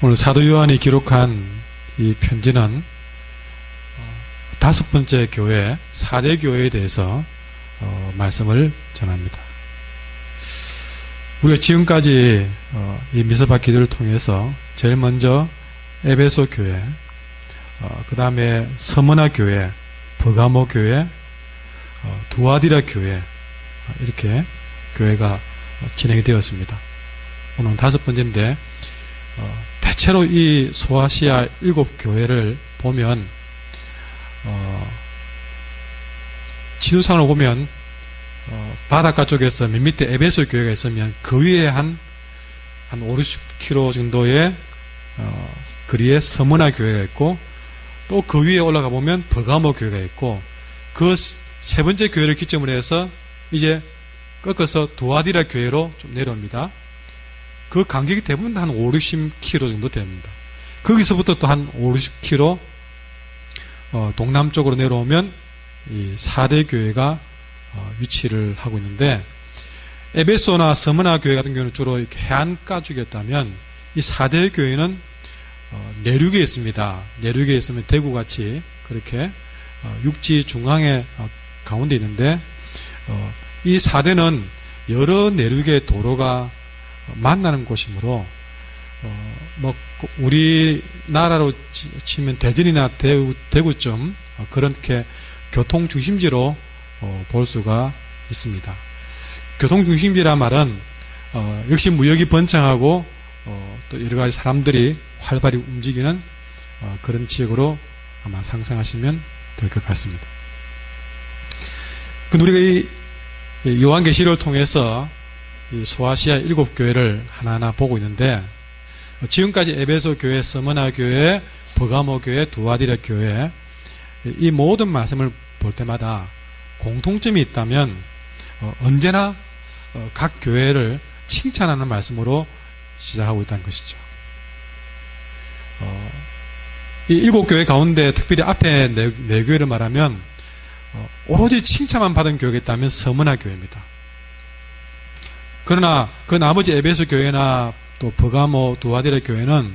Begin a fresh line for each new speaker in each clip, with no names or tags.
오늘 사도 요한이 기록한 이 편지는 5번째 교회, 4대 교회에 대해서 말씀을 전합니다. 우리가 지금까지 이 미스바 기도를 통해서 제일 먼저 에베소 교회, 그 다음에 서머나 교회, 버가모 교회, 두아디라 교회, 이렇게 교회가 진행이 되었습니다. 오늘은 5번째인데 대체로 이 소아시아 7교회를 보면 지도상을 보면 바닷가 쪽에서 맨 밑에 에베소 교회가 있으면 그 위에 한 5, 60km 정도의 거리에 서머나 교회가 있고, 또 그 위에 올라가 보면 버가모 교회가 있고, 그 세 번째 교회를 기점으로 해서 이제 꺾어서 두아디라 교회로 좀 내려옵니다. 그 간격이 대부분 한 5, 60km 정도 됩니다. 거기서부터 또 한 5, 60km 동남쪽으로 내려오면 이 4대 교회가 위치를 하고 있는데, 에베소나 서머나 교회 같은 경우는 주로 이렇게 해안가 쪽이었다면 이 4대 교회는 내륙에 있습니다. 내륙에 있으면 대구같이 그렇게 육지 중앙에 가운데 있는데, 이 4대는 여러 내륙의 도로가 만나는 곳이므로 우리나라로 치면 대전이나 대구쯤 그렇게 교통 중심지로 볼 수가 있습니다. 교통 중심지란 말은 역시 무역이 번창하고 또 여러 가지 사람들이 활발히 움직이는 그런 지역으로 아마 상상하시면 될 것 같습니다. 근데 우리가 이 요한계시록을 통해서 이 소아시아 7교회를 하나하나 보고 있는데, 지금까지 에베소 교회, 서머나 교회, 버가모 교회, 두아디라 교회, 이 모든 말씀을 볼 때마다 공통점이 있다면 언제나 각 교회를 칭찬하는 말씀으로 시작하고 있다는 것이죠. 이 7교회 가운데 특별히 앞에 네 교회를 말하면 오로지 칭찬만 받은 교회가 있다면 서머나 교회입니다. 그러나 그 나머지 에베소 교회나 또 버가모, 두아디라 교회는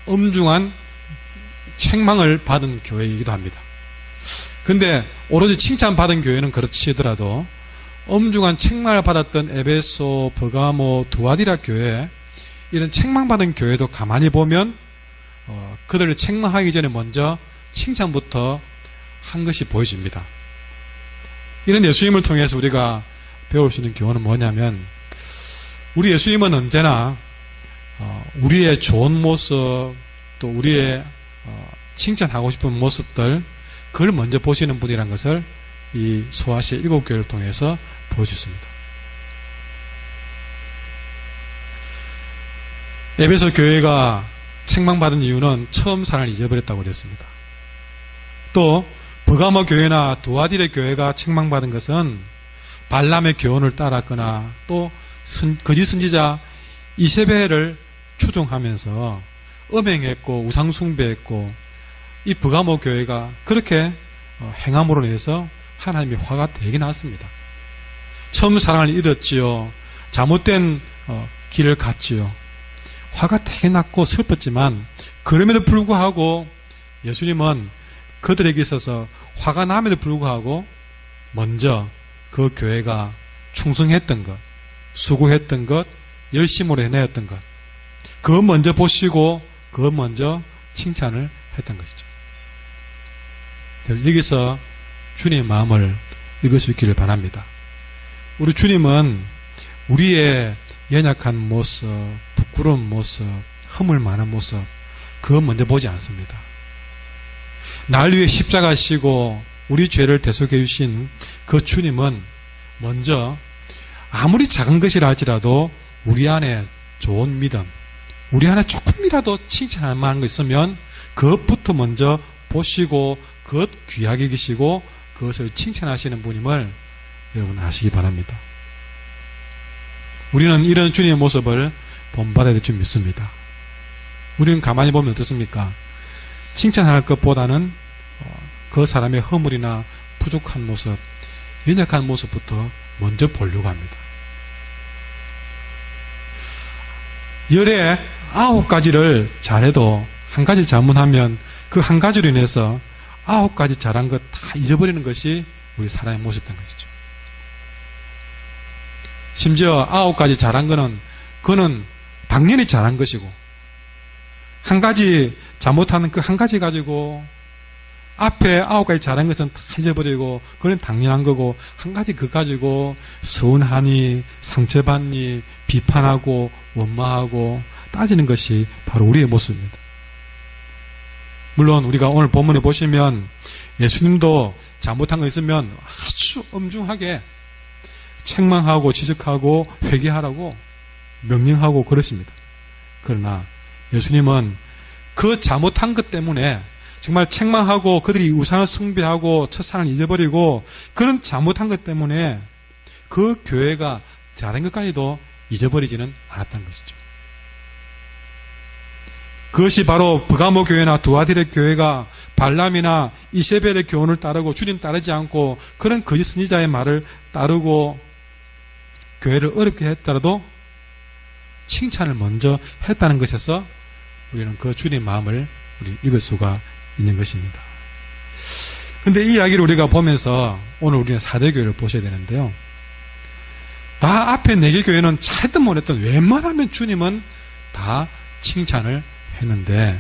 엄중한 책망을 받은 교회이기도 합니다. 근데 오로지 칭찬받은 교회는 그렇지더라도 엄중한 책망을 받았던 에베소, 버가모, 두아디라 교회, 이런 책망받은 교회도 가만히 보면 그들을 책망하기 전에 먼저 칭찬부터 한 것이 보여집니다. 이런 예수님을 통해서 우리가 배울 수 있는 교훈은 뭐냐면, 우리 예수님은 언제나 우리의 좋은 모습, 또 우리의 칭찬하고 싶은 모습들, 그걸 먼저 보시는 분이라는 것을 이 소아시아 7교회를 통해서 볼 수 있습니다. 에베소 교회가 책망받은 이유는 처음 사랑을 잊어버렸다고 그랬습니다. 또 버가모 교회나 두아디라 교회가 책망받은 것은 발람의 교훈을 따랐거나 또 거짓 선지자 이세벨을 추종하면서 음행했고 우상숭배했고, 이 버가모 교회가 그렇게 행함으로 인해서 하나님의 화가 되게 났습니다. 처음 사랑을 잃었지요. 잘못된 길을 갔지요. 화가 되게 났고 슬펐지만, 그럼에도 불구하고 예수님은 그들에게 있어서 화가 남에도 불구하고 먼저 그 교회가 충성했던 것, 수고했던 것, 열심으로 해내었던 것, 그거 먼저 보시고 그거 먼저 칭찬을 했던 것이죠. 여기서 주님의 마음을 읽을 수 있기를 바랍니다. 우리 주님은 우리의 연약한 모습, 부끄러운 모습, 허물 많은 모습, 그거 먼저 보지 않습니다. 날 위해 십자가 지고 우리 죄를 대속해 주신 그 주님은 먼저 아무리 작은 것이라 할지라도 우리 안에 좋은 믿음, 우리 안에 조금이라도 칭찬할 만한 거 있으면 그것부터 먼저 보시고 그것 귀하게 계시고 그것을 칭찬하시는 분임을 여러분 아시기 바랍니다. 우리는 이런 주님의 모습을 본받아야 될 줄 믿습니다. 우리는 가만히 보면 어떻습니까? 칭찬할 것보다는 그 사람의 허물이나 부족한 모습, 연약한 모습부터 먼저 보려고 합니다. 열에 9가지를 잘해도 한 가지 잘못하면 그 한 가지로 인해서 9가지 잘한 것 다 잊어버리는 것이 우리 사람의 모습된 것이죠. 심지어 9가지 잘한 거는 그는 당연히 잘한 것이고, 한 가지 잘못하는 그 한 가지 가지고 앞에 9가지 잘한 것은 다 잊어버리고 그건 당연한 거고, 한 가지 그거 가지고 서운하니 상처받니 비판하고 원망하고 따지는 것이 바로 우리의 모습입니다. 물론 우리가 오늘 본문에 보시면 예수님도 잘못한 거 있으면 아주 엄중하게 책망하고 지적하고 회개하라고 명령하고 그러십니다. 그러나 예수님은 그 잘못한 것 때문에 정말 책망하고 그들이 우상을 숭배하고 첫사랑을 잊어버리고 그런 잘못한 것 때문에 그 교회가 잘한 것까지도 잊어버리지는 않았다는 것이죠. 그것이 바로 브가모 교회나 두아디라 교회가 발람이나 이세벨의 교훈을 따르고 주님 따르지 않고 그런 거짓 선지자의 말을 따르고 교회를 어렵게 했더라도 칭찬을 먼저 했다는 것에서 우리는 그 주님의 마음을 우리 읽을 수가 있는 것입니다. 그런데 이 이야기를 우리가 보면서 오늘 우리는 4대 교회를 보셔야 되는데요. 다 앞에 4개 교회는 잘했든 못했든 웬만하면 주님은 다 칭찬을 했는데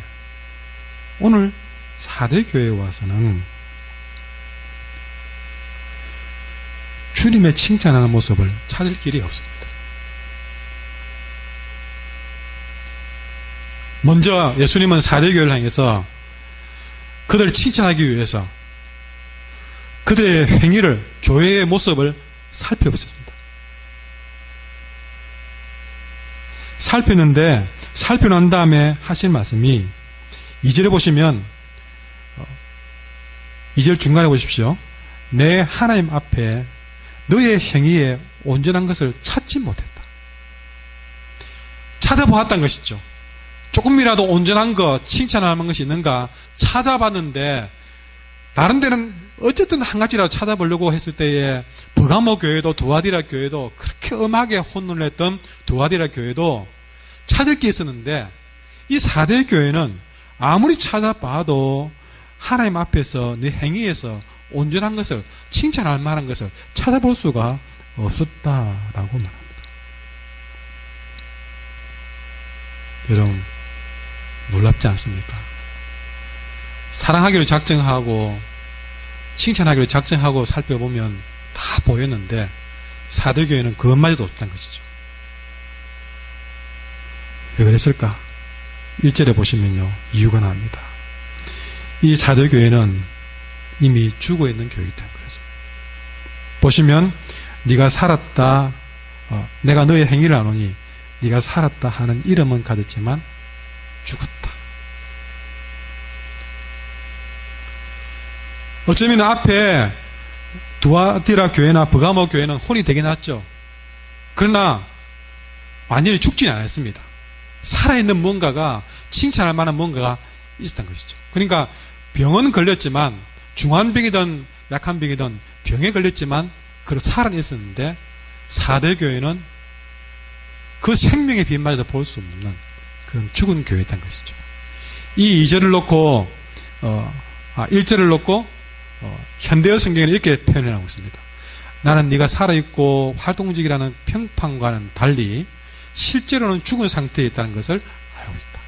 오늘 4대 교회에 와서는 주님의 칭찬하는 모습을 찾을 길이 없습니다. 먼저 예수님은 4대 교회를 향해서 그들을 칭찬하기 위해서 그들의 행위를, 교회의 모습을 살펴보셨습니다. 살폈는데 살펴난 다음에 하신 말씀이 2절에 보시면 2절 중간에 보십시오. 내 하나님 앞에 너의 행위에 온전한 것을 찾지 못했다. 찾아보았다는 것이죠. 조금이라도 온전한 것, 칭찬할 만한 것이 있는가 찾아봤는데 다른 데는 어쨌든 한 가지라도 찾아보려고 했을 때에 버가모 교회도 두아디라 교회도 그렇게 엄하게 혼돈을 했던 두아디라 교회도 찾을 게 있었는데 이 4대 교회는 아무리 찾아봐도 하나님 앞에서 내 행위에서 온전한 것을, 칭찬할 만한 것을 찾아볼 수가 없었다라고 말합니다. 여러분 놀랍지 않습니까? 사랑하기로 작정하고 칭찬하기로 작정하고 살펴보면 다 보였는데 4대 교회는 그것마저도 없다는 것이죠. 왜 그랬을까? 1절에 보시면요 이유가 나옵니다. 이 4대 교회는 이미 죽어있는 교회이기 때문에 그렇습니다. 보시면 네가 살았다, 내가 너의 행위를 아노니 네가 살았다 하는 이름은 가졌지만 죽었다. 어쩌면 앞에 두아디라 교회나 버가모 교회는 혼이 되긴 했죠. 그러나 완전히 죽지는 않았습니다. 살아있는 뭔가가, 칭찬할 만한 뭔가가 있었던 것이죠. 그러니까 병은 걸렸지만, 중환병이든 약한 병이든 병에 걸렸지만 그렇게 살아있었는데 4대 교회는 그 생명의 빛마저도 볼 수 없는 그런 죽은 교회였던 것이죠. 이 2절을 놓고 1절을 놓고 현대어 성경에는 이렇게 표현하고 있습니다. 나는 네가 살아있고 활동적이라는 평판과는 달리 실제로는 죽은 상태에 있다는 것을 알고 있다.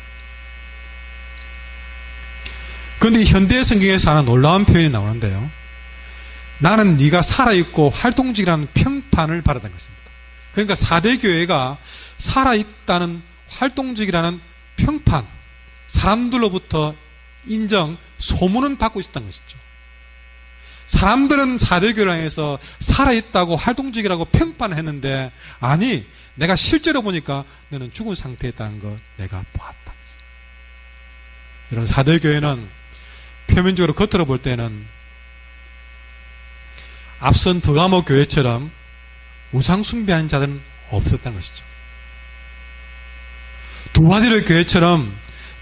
그런데 현대 성경에서 하나 놀라운 표현이 나오는데요. 나는 네가 살아있고 활동적이라는 평판을 받았다는 것입니다. 그러니까 4대 교회가 살아있다는, 활동적이라는 평판, 사람들로부터 인정, 소문은 받고 있었던 것이죠. 사람들은 4대 교회를 향해서 살아있다고 활동적이라고 평판을 했는데, 아니 내가 실제로 보니까 너는 죽은 상태에 있다는 걸 내가 보았다. 이런 4대 교회는 표면적으로 겉으로 볼 때는 앞선 버가모 교회처럼 우상 숭배하는 자들은 없었다는 것이죠. 두아디라 교회처럼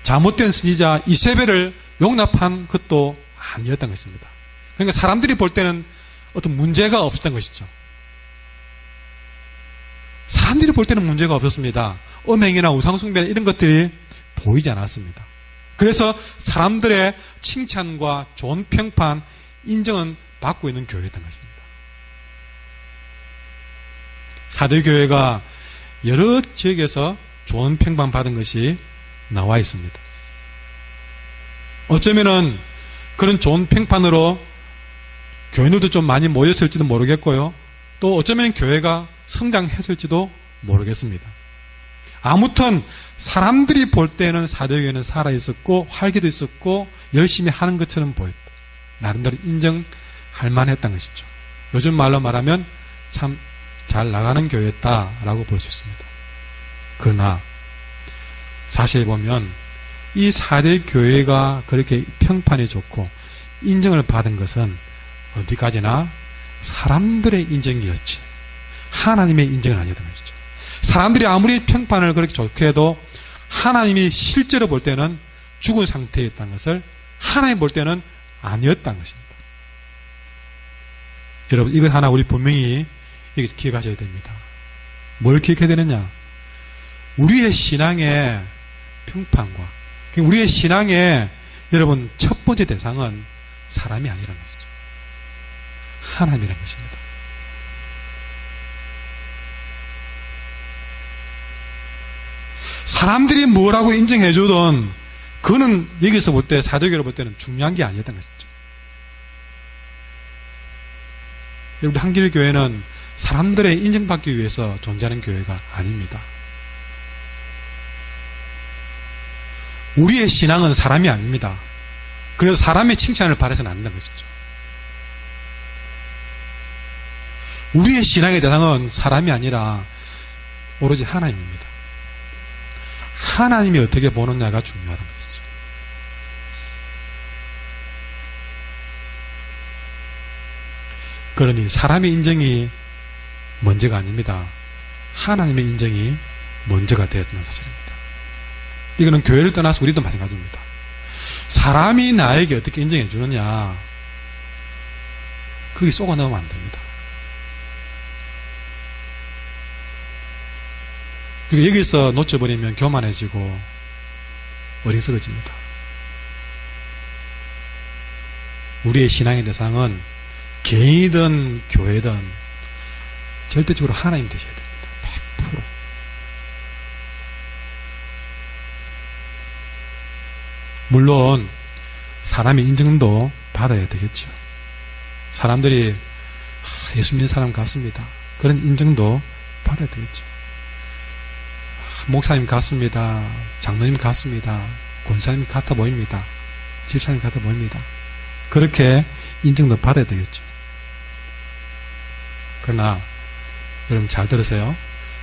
잘못된 선지자 이세벨을 용납한 것도 아니었던 것입니다. 그러니까 사람들이 볼 때는 어떤 문제가 없었던 것이죠. 사람들이 볼 때는 문제가 없었습니다. 음행이나 우상숭배나 이런 것들이 보이지 않았습니다. 그래서 사람들의 칭찬과 좋은 평판, 인정은 받고 있는 교회였던 것입니다. 사도교회가 여러 지역에서 좋은 평판 받은 것이 나와 있습니다. 어쩌면은 그런 좋은 평판으로 교인들도 좀 많이 모였을지도 모르겠고요. 또 어쩌면 교회가 성장했을지도 모르겠습니다. 아무튼 사람들이 볼 때는 사도교회는 살아있었고 활기도 있었고 열심히 하는 것처럼 보였다. 나름대로 인정할 만했던 것이죠. 요즘 말로 말하면 참 잘 나가는 교회였다라고 볼 수 있습니다. 그러나 사실 보면 이 사도교회가 그렇게 평판이 좋고 인정을 받은 것은 어디까지나 사람들의 인정이었지 하나님의 인정은 아니었던 것이죠. 사람들이 아무리 평판을 그렇게 좋게 해도 하나님이 실제로 볼 때는 죽은 상태였다는 것을 하나님 볼 때는 아니었다는 것입니다. 여러분, 이것 하나 우리 분명히 여기서 기억하셔야 됩니다. 뭘 기억해야 되느냐? 우리의 신앙의 평판과 우리의 신앙의 여러분 첫 번째 대상은 사람이 아니라는 것이죠. 하나님이라는 것입니다. 사람들이 뭐라고 인정해주던 그거는 여기서 볼 때 사도교를 볼 때는 중요한 게 아니었던 것이죠. 여러분, 한길교회는 사람들의 인정받기 위해서 존재하는 교회가 아닙니다. 우리의 신앙은 사람이 아닙니다. 그래서 사람의 칭찬을 바라서는 안 된다는 것이죠. 우리의 신앙의 대상은 사람이 아니라 오로지 하나님입니다. 하나님이 어떻게 보느냐가 중요하다는 것이죠. 그러니 사람의 인정이 먼저가 아닙니다. 하나님의 인정이 먼저가 되었다는 사실입니다. 이거는 교회를 떠나서 우리도 마찬가지입니다. 사람이 나에게 어떻게 인정해 주느냐, 거기 쏘고 넣으면 안 됩니다. 그러니까 여기서 놓쳐버리면 교만해지고 어리석어집니다. 우리의 신앙의 대상은 개인이든 교회든 절대적으로 하나님 되셔야 됩니다. 100%. 물론 사람의 인정도 받아야 되겠죠. 사람들이 예수 믿는 사람 같습니다. 그런 인정도 받아야 되겠죠. 목사님 같습니다. 장로님 같습니다. 권사님 같아 보입니다. 집사님 같아 보입니다. 그렇게 인정도 받아야 되겠죠. 그러나 여러분 잘 들으세요.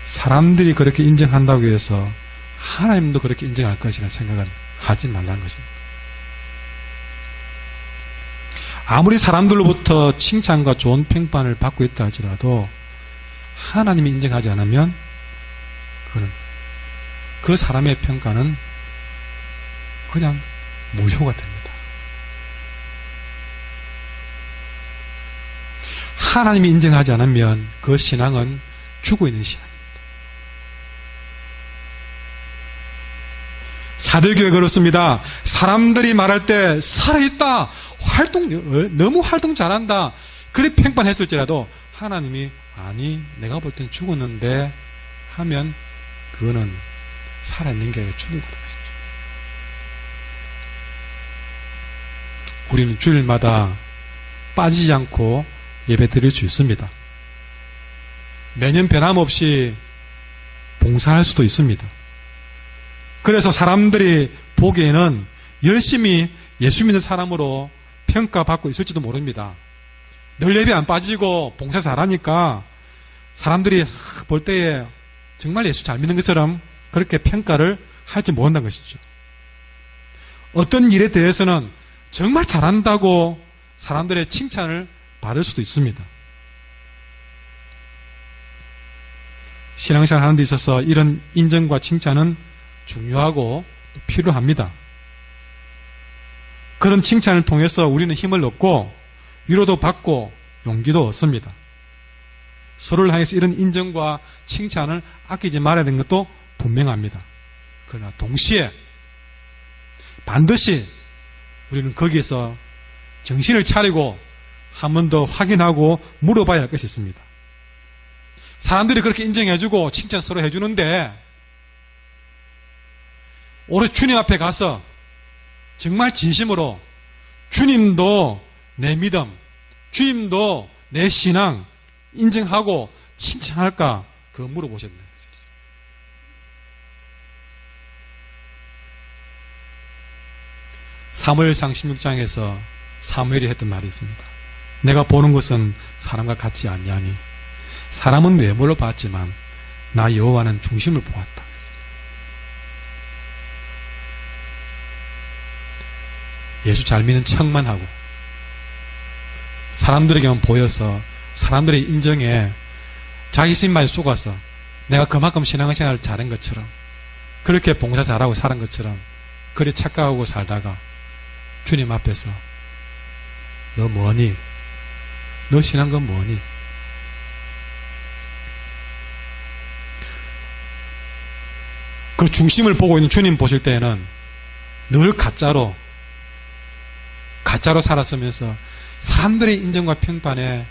사람들이 그렇게 인정한다고 해서 하나님도 그렇게 인정할 것이라는 생각은 하지 말라는 것입니다. 아무리 사람들로부터 칭찬과 좋은 평판을 받고 있다 할지라도 하나님이 인정하지 않으면 그는 그 사람의 평가는 그냥 무효가 됩니다. 하나님이 인정하지 않으면 그 신앙은 죽어있는 신앙입니다. 사도교회 그렇습니다. 사람들이 말할 때 살아있다, 너무 활동 잘한다, 그리 평판했을지라도 하나님이 아니 내가 볼 땐 죽었는데 하면 그거는 살아있는 게 죽은 거다. 우리는 주일마다 빠지지 않고 예배 드릴 수 있습니다. 매년 변함없이 봉사할 수도 있습니다. 그래서 사람들이 보기에는 열심히 예수 믿는 사람으로 평가받고 있을지도 모릅니다. 늘 예배 안 빠지고 봉사 잘하니까 사람들이 볼 때에 정말 예수 잘 믿는 것처럼 그렇게 평가를 할지 모른다는 것이죠. 어떤 일에 대해서는 정말 잘한다고 사람들의 칭찬을 받을 수도 있습니다. 신앙생활 하는 데 있어서 이런 인정과 칭찬은 중요하고 필요합니다. 그런 칭찬을 통해서 우리는 힘을 얻고 위로도 받고 용기도 얻습니다. 서로를 향해서 이런 인정과 칭찬을 아끼지 말아야 되는 것도 분명합니다. 그러나 동시에 반드시 우리는 거기에서 정신을 차리고 한 번 더 확인하고 물어봐야 할 것이 있습니다. 사람들이 그렇게 인정해주고 칭찬 서로 해주는데 오늘 주님 앞에 가서 정말 진심으로 주님도 내 믿음, 주님도 내 신앙 인정하고 칭찬할까? 그거 물어보셨네. 사무엘상 16장에서 사무엘이 했던 말이 있습니다. 내가 보는 것은 사람과 같지 아니하니 사람은 외모로 봤지만 나 여호와는 중심을 보았다. 예수 잘 믿는 척만 하고 사람들에게만 보여서 사람들의 인정에 자기 신만에 속아서 내가 그만큼 신앙생활을 잘한 것처럼 그렇게 봉사 잘하고 사는 것처럼 그리 착각하고 살다가 주님 앞에서 너 뭐니? 너 신앙은 뭐니? 그 중심을 보고 있는 주님 보실 때에는 늘 가짜로 살았으면서 사람들의 인정과 평판에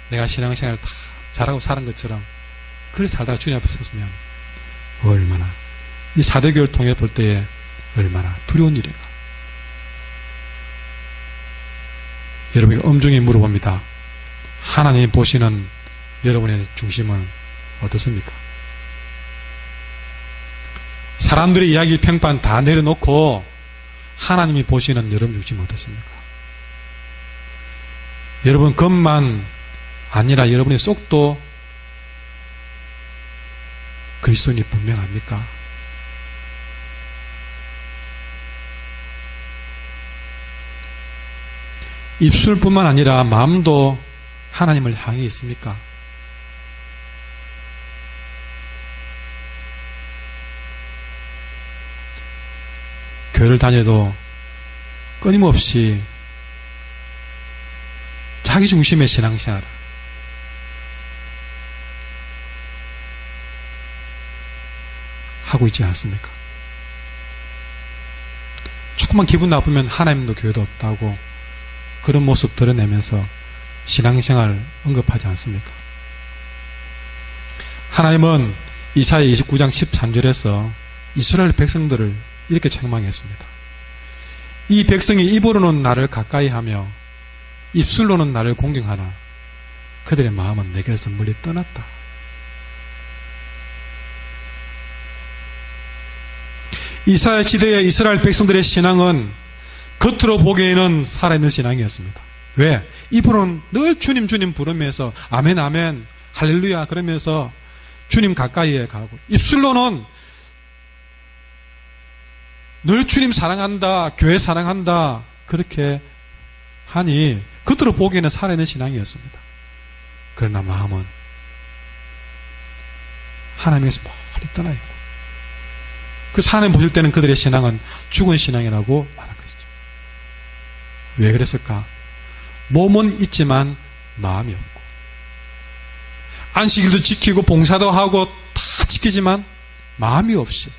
내가 신앙생활을 다 잘하고 사는 것처럼 그렇게 살다가 주님 앞에 섰으면 얼마나 이 사대교회를 통해 볼 때에 얼마나 두려운 일인가. 여러분이 엄중히 물어봅니다. 하나님이 보시는 여러분의 중심은 어떻습니까? 사람들의 이야기 평판 다 내려놓고 하나님이 보시는 여러분 중심은 어떻습니까? 여러분 겉만 아니라 여러분의 속도 그리스도인이 분명합니까? 입술뿐만 아니라 마음도 하나님을 향해 있습니까? 교회를 다녀도 끊임없이 자기 중심의 신앙생활 하고 있지 않습니까? 조금만 기분 나쁘면 하나님도 교회도 없다고 그런 모습 드러내면서 신앙생활 언급하지 않습니까? 하나님은 이사야 29장 13절에서 이스라엘 백성들을 이렇게 책망했습니다. 이 백성이 입으로는 나를 가까이 하며 입술로는 나를 공경하나 그들의 마음은 내게서 멀리 떠났다. 이사야 시대의 이스라엘 백성들의 신앙은 겉으로 보기에는 살아있는 신앙이었습니다. 왜? 입으로는 늘 주님 주님 부르면서 아멘 아멘 할렐루야 그러면서 주님 가까이에 가고 입술로는 늘 주님 사랑한다 교회 사랑한다 그렇게 하니 겉으로 보기에는 살아있는 신앙이었습니다. 그러나 마음은 하나님에서 멀리 떠나 있고 그 하나님 보실 때는 그들의 신앙은 죽은 신앙이라고 말한 것이죠. 왜 그랬을까? 몸은 있지만 마음이 없고 안식일도 지키고 봉사도 하고 다 지키지만 마음이 없이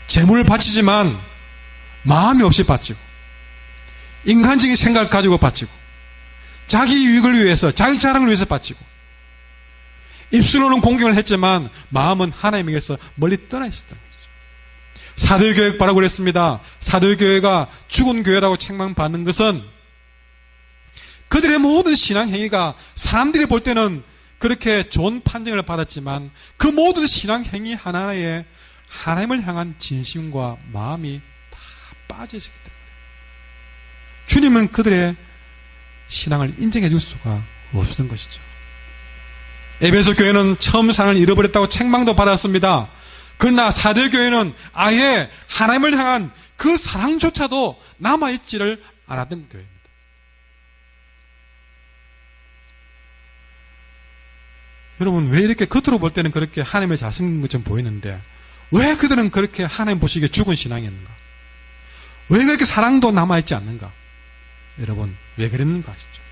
재물을 바치지만 마음이 없이 바치고 인간적인 생각을 가지고 바치고 자기 유익을 위해서 자기 자랑을 위해서 바치고 입술로는 공경을 했지만 마음은 하나님에게서 멀리 떠나 있었던 거죠. 사도교회라고 그랬습니다. 사도교회가 죽은 교회라고 책망받는 것은 그들의 모든 신앙 행위가 사람들이 볼 때는 그렇게 좋은 판정을 받았지만 그 모든 신앙 행위 하나하나에 하나님을 향한 진심과 마음이 다 빠져 있었기 때문에 주님은 그들의 신앙을 인정해 줄 수가 없었던 것이죠. 에베소 교회는 처음 사랑을 잃어버렸다고 책망도 받았습니다. 그러나 사도교회는 아예 하나님을 향한 그 사랑조차도 남아있지를 않았던 교회입니다. 여러분 왜 이렇게 겉으로 볼 때는 그렇게 하나님의 자성인 것처럼 보이는데 왜 그들은 그렇게 하나님 보시기에 죽은 신앙이었는가? 왜 그렇게 사랑도 남아있지 않는가? 여러분 왜 그랬는가 아시죠?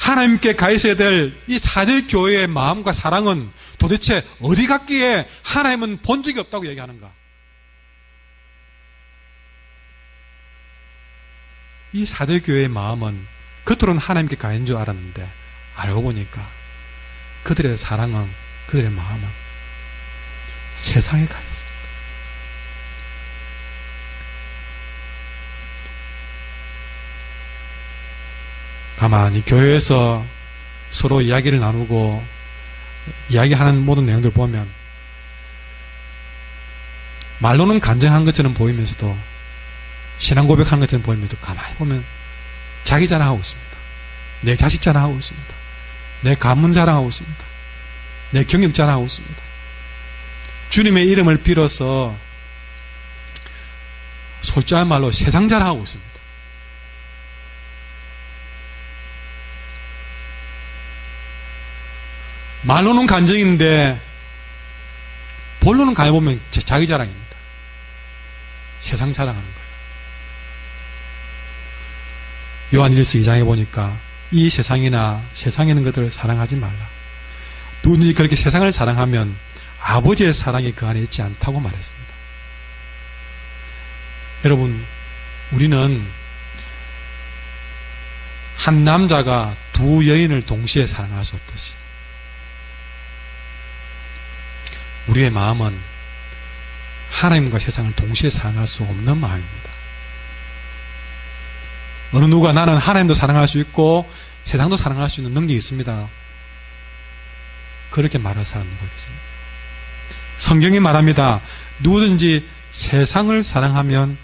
하나님께 가 있어야 될 이 사대 교회의 마음과 사랑은 도대체 어디 갔기에 하나님은 본 적이 없다고 얘기하는가? 이 사대 교회의 마음은 겉으로는 하나님께 가 있는 줄 알았는데 알고 보니까 그들의 사랑은, 그들의 마음은 세상에 가 있었습니다. 가만히 교회에서 서로 이야기를 나누고 이야기하는 모든 내용들 보면 말로는 간증한 것처럼 보이면서도, 신앙 고백하는 것처럼 보이면서도 가만히 보면 자기 자랑하고 있습니다. 내 자식 자랑하고 있습니다. 내 가문 자랑하고 있습니다. 내 경력 자랑하고 있습니다. 주님의 이름을 빌어서 솔직한 말로 세상 자랑하고 있습니다. 말로는 간증인데 본론은 가해보면 자기 자랑입니다. 세상 자랑하는 거예요. 요한일서 2장에 보니까 이 세상이나 세상에 있는 것들을 사랑하지 말라. 누구든지 그렇게 세상을 사랑하면 아버지의 사랑이 그 안에 있지 않다고 말했습니다. 여러분, 우리는 한 남자가 두 여인을 동시에 사랑할 수 없듯이 우리의 마음은 하나님과 세상을 동시에 사랑할 수 없는 마음입니다. 어느 누가 나는 하나님도 사랑할 수 있고 세상도 사랑할 수 있는 능력이 있습니다. 그렇게 말할 사람 누가 있겠습니까? 성경이 말합니다. 누구든지 세상을 사랑하면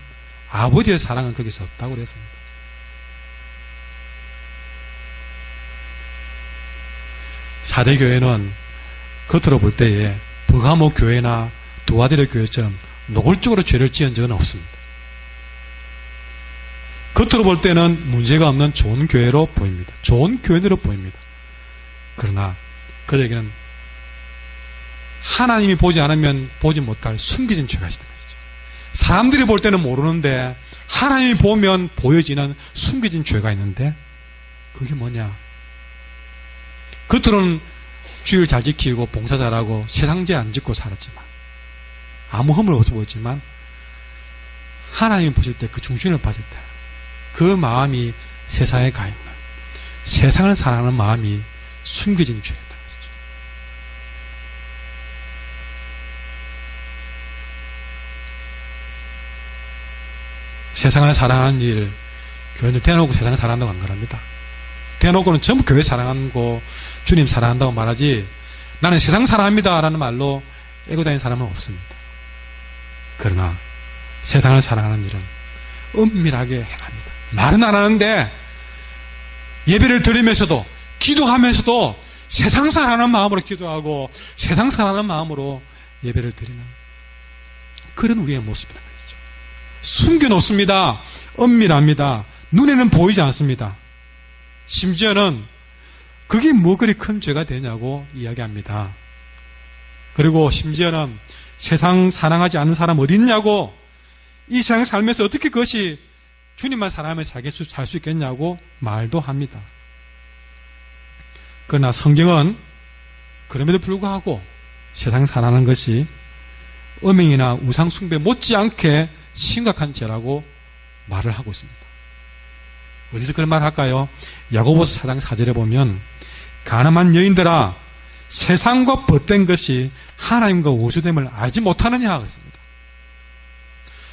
아버지의 사랑은 거기서 없다고 그랬습니다. 사대교회는 겉으로 볼 때에 버가모 교회나 두아디라 교회처럼 노골적으로 죄를 지은 적은 없습니다. 겉으로 볼 때는 문제가 없는 좋은 교회로 보입니다. 좋은 교회로 보입니다. 그러나 그들에게는 하나님이 보지 않으면 보지 못할 숨겨진 죄가 있다는 것이죠. 사람들이 볼 때는 모르는데 하나님이 보면 보여지는 숨겨진 죄가 있는데 그게 뭐냐? 겉으로는 주일 잘 지키고 봉사 잘하고 세상죄 안 짓고 살았지만 아무 허물 없어 보였지만 하나님이 보실 때 그 중심을 봤을 때 그 마음이 세상에 가 있는, 세상을 사랑하는 마음이 숨겨진 죄였다는 것이죠. 세상을 사랑하는 일, 교회를 대놓고 세상을 사랑한다고 안 그럽니다. 대놓고는 전부 교회 사랑하고 주님 사랑한다고 말하지 나는 세상 사랑합니다 라는 말로 애고 다니는 사람은 없습니다. 그러나 세상을 사랑하는 일은 은밀하게 행합니다. 말은 안 하는데 예배를 드리면서도 기도하면서도 세상 사랑하는 마음으로 기도하고 세상 사랑하는 마음으로 예배를 드리는 그런 우리의 모습이라는 거죠. 숨겨놓습니다. 은밀합니다. 눈에는 보이지 않습니다. 심지어는 그게 뭐 그리 큰 죄가 되냐고 이야기합니다. 그리고 심지어는 세상 사랑하지 않는 사람 어디 있냐고, 이 세상에 살면서 어떻게 그것이 주님만 사랑하며 살 수 있겠냐고 말도 합니다. 그러나 성경은 그럼에도 불구하고 세상 사랑하는 것이 음행이나 우상 숭배 못지않게 심각한 죄라고 말을 하고 있습니다. 어디서 그런 말을 할까요? 야고보서 4장 4절에 보면 가늠한 여인들아 세상과 벗된 것이 하나님과 원수됨을 알지 못하느냐 하겠습니다.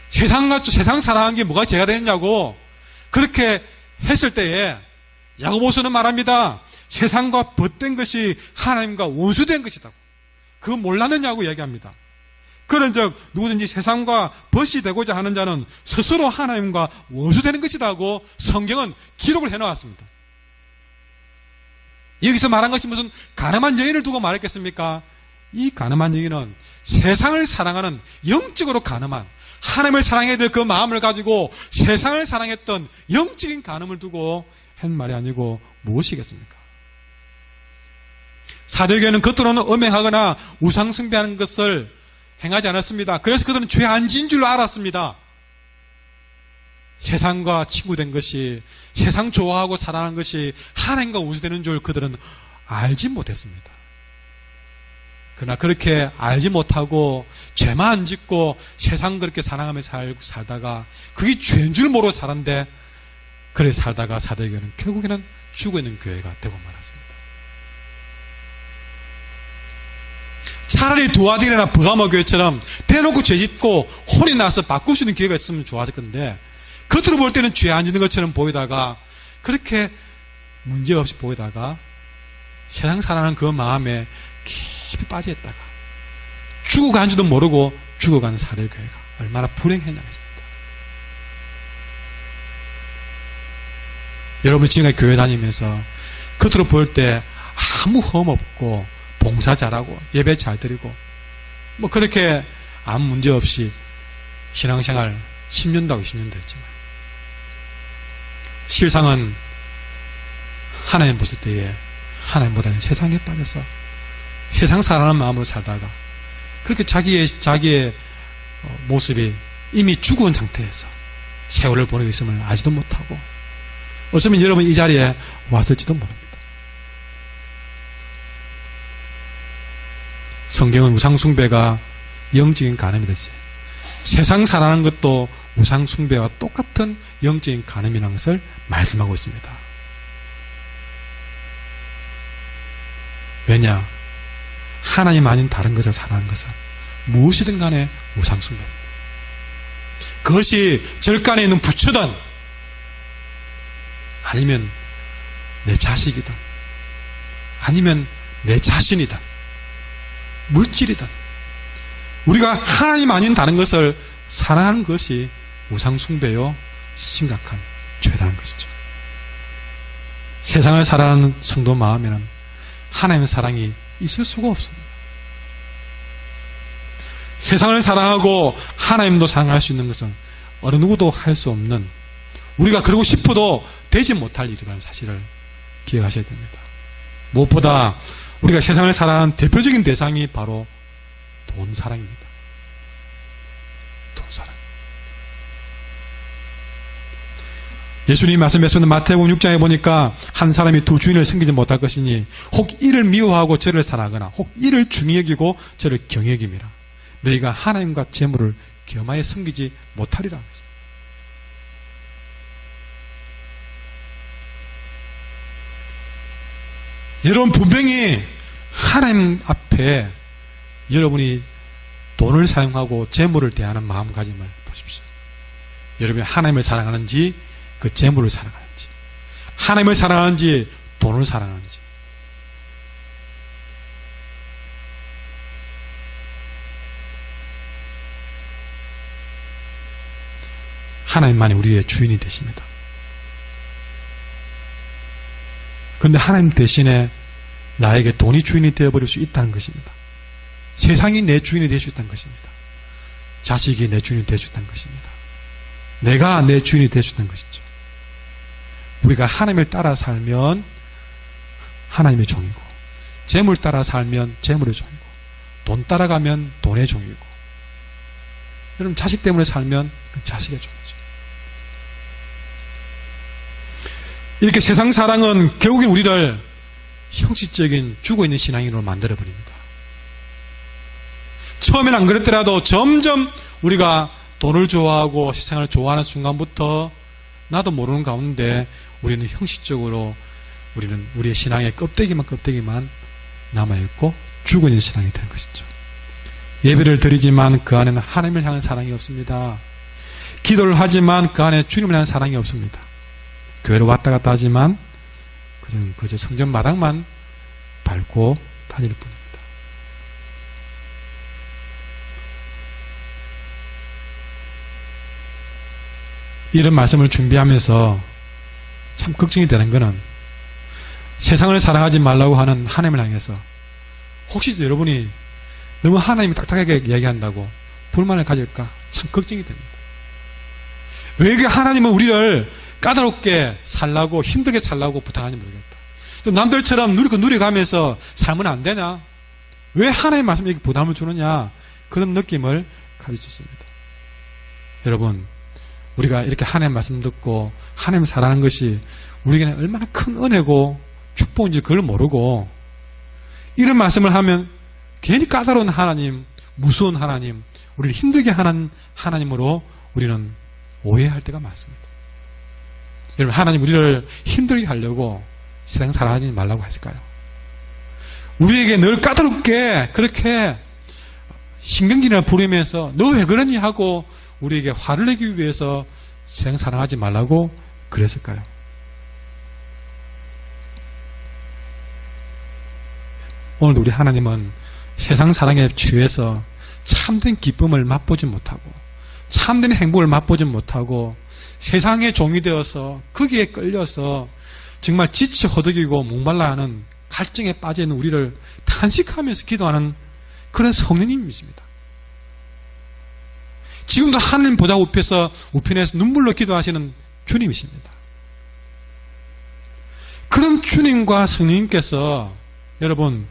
세상 사랑한 게 뭐가 죄가 되느냐고 그렇게 했을 때에 야고보서는 말합니다. 세상과 벗된 것이 하나님과 원수된 것이다. 그거 몰랐느냐고 얘기합니다. 그런즉 누구든지 세상과 벗이 되고자 하는 자는 스스로 하나님과 원수되는 것이다고 성경은 기록을 해놓았습니다. 여기서 말한 것이 무슨 가늠한 여인을 두고 말했겠습니까? 이 가늠한 여인은 세상을 사랑하는 영적으로 가늠한, 하나님을 사랑해야 될 그 마음을 가지고 세상을 사랑했던 영적인 가늠을 두고 한 말이 아니고 무엇이겠습니까? 사대교회는 겉으로는 음행하거나 우상 숭배하는 것을 행하지 않았습니다. 그래서 그들은 죄 안 지은 줄로 알았습니다. 세상과 친구된 것이, 세상 좋아하고 살아가는 것이 하나님과 우주되는 줄 그들은 알지 못했습니다. 그러나 그렇게 알지 못하고 죄만 안 짓고 세상 그렇게 사랑하며 살다가 그게 죄인 줄 모르고 살았는데, 그래 살다가 사대교회는 결국에는 죽어있는 교회가 되고 말았습니다. 차라리 두아디레나 버가모 교회처럼 대놓고 죄 짓고 혼이 나서 바꿀 수 있는 기회가 있으면 좋았을 건데, 겉으로 볼 때는 죄 안 짓는 것처럼 보이다가, 그렇게 문제없이 보이다가 세상 살아가는 그 마음에 깊이 빠져있다가 죽어간 줄도 모르고 죽어간 사대교회가 얼마나 불행했냐는 것입니다. 여러분 지금까지 교회 다니면서 겉으로 볼 때 아무 흠 없고 봉사 잘하고 예배 잘 드리고 뭐 그렇게 아무 문제 없이 신앙생활 10년도 하고 20년도 했지만, 실상은 하나님 보실 때에 하나님보다는 세상에 빠져서 세상 사랑하는 마음으로 살다가 그렇게 자기의 모습이 이미 죽은 상태에서 세월을 보내고 있음을 알지도 못하고, 어쩌면 여러분 이 자리에 왔을지도 모릅니다. 성경은 우상숭배가 영적인 간음이 됐어요. 세상 살아가는 것도 우상숭배와 똑같은 영적인 간음이라는 것을 말씀하고 있습니다. 왜냐? 하나님 아닌 다른 것을 살아가는 것은 무엇이든 간에 우상숭배입니다. 그것이 절간에 있는 부처든 아니면 내 자식이든 아니면 내 자신이든 물질이든 우리가 하나님 아닌 다른 것을 사랑하는 것이 우상숭배요 심각한 죄라는 것이죠. 세상을 사랑하는 성도 마음에는 하나님의 사랑이 있을 수가 없습니다. 세상을 사랑하고 하나님도 사랑할 수 있는 것은 어느 누구도 할 수 없는, 우리가 그러고 싶어도 되지 못할 일이라는 사실을 기억하셔야 됩니다. 무엇보다 우리가 세상을 사랑하는 대표적인 대상이 바로 돈 사랑입니다. 돈 사랑. 예수님이 말씀하셨는 마태복음 6장에 보니까 한 사람이 두 주인을 섬기지 못할 것이니 혹 이를 미워하고 저를 사랑하거나 혹 이를 중히 여기고 저를 경히 여김이라. 너희가 하나님과 재물을 겸하여 섬기지 못하리라 하셨습니다. 여러분 분명히 하나님 앞에 여러분이 돈을 사용하고 재물을 대하는 마음가짐을 보십시오. 여러분이 하나님을 사랑하는지 그 재물을 사랑하는지, 하나님을 사랑하는지 돈을 사랑하는지. 하나님만이 우리의 주인이 되십니다. 그런데 하나님 대신에 나에게 돈이 주인이 되어버릴 수 있다는 것입니다. 세상이 내 주인이 될 수 있다는 것입니다. 자식이 내 주인이 될 수 있다는 것입니다. 내가 내 주인이 될 수 있다는 것이죠. 우리가 하나님을 따라 살면 하나님의 종이고, 재물 따라 살면 재물의 종이고, 돈 따라가면 돈의 종이고, 여러분 자식 때문에 살면 자식의 종이죠. 이렇게 세상 사랑은 결국엔 우리를 형식적인 죽어있는 신앙인으로 만들어버립니다. 처음엔 안 그랬더라도 점점 우리가 돈을 좋아하고 세상을 좋아하는 순간부터 나도 모르는 가운데 우리는 형식적으로 우리는 우리의 신앙의 껍데기만 남아있고 죽어있는 신앙이 되는 것이죠. 예배를 드리지만 그 안에는 하나님을 향한 사랑이 없습니다. 기도를 하지만 그 안에 주님을 향한 사랑이 없습니다. 교회를 왔다 갔다 하지만 그저 성전 마당만 밟고 다닐 뿐입니다. 이런 말씀을 준비하면서 참 걱정이 되는 것은 세상을 사랑하지 말라고 하는 하나님을 향해서 혹시 여러분이 너무 하나님이 딱딱하게 이야기한다고 불만을 가질까 참 걱정이 됩니다. 왜 하나님은 우리를 까다롭게 살라고 힘들게 살라고 부탁하는지 모르겠다. 또 남들처럼 누려가면서 살면 안 되냐? 왜 하나님의 말씀에 이렇게 부담을 주느냐? 그런 느낌을 가지고 있습니다. 여러분 우리가 이렇게 하나님 말씀 듣고 하나님 사랑하는 것이 우리에게는 얼마나 큰 은혜고 축복인지 그걸 모르고 이런 말씀을 하면 괜히 까다로운 하나님, 무서운 하나님, 우리를 힘들게 하는 하나님으로 우리는 오해할 때가 많습니다. 여러분, 하나님 우리를 힘들게 하려고 세상 살아가지 말라고 했을까요? 우리에게 늘 까다롭게 그렇게 신경질이나 부리면서 너 왜 그러니 하고 우리에게 화를 내기 위해서 세상 사랑하지 말라고 그랬을까요? 오늘도 우리 하나님은 세상 사랑에 취해서 참된 기쁨을 맛보지 못하고 참된 행복을 맛보지 못하고 세상의 종이 되어서 거기에 끌려서 정말 지쳐 허덕이고 목말라하는 갈증에 빠져있는 우리를 탄식하면서 기도하는 그런 성령님이십니다. 지금도 하나님 보좌 우편에서 눈물로 기도하시는 주님이십니다. 그런 주님과 성령님께서 여러분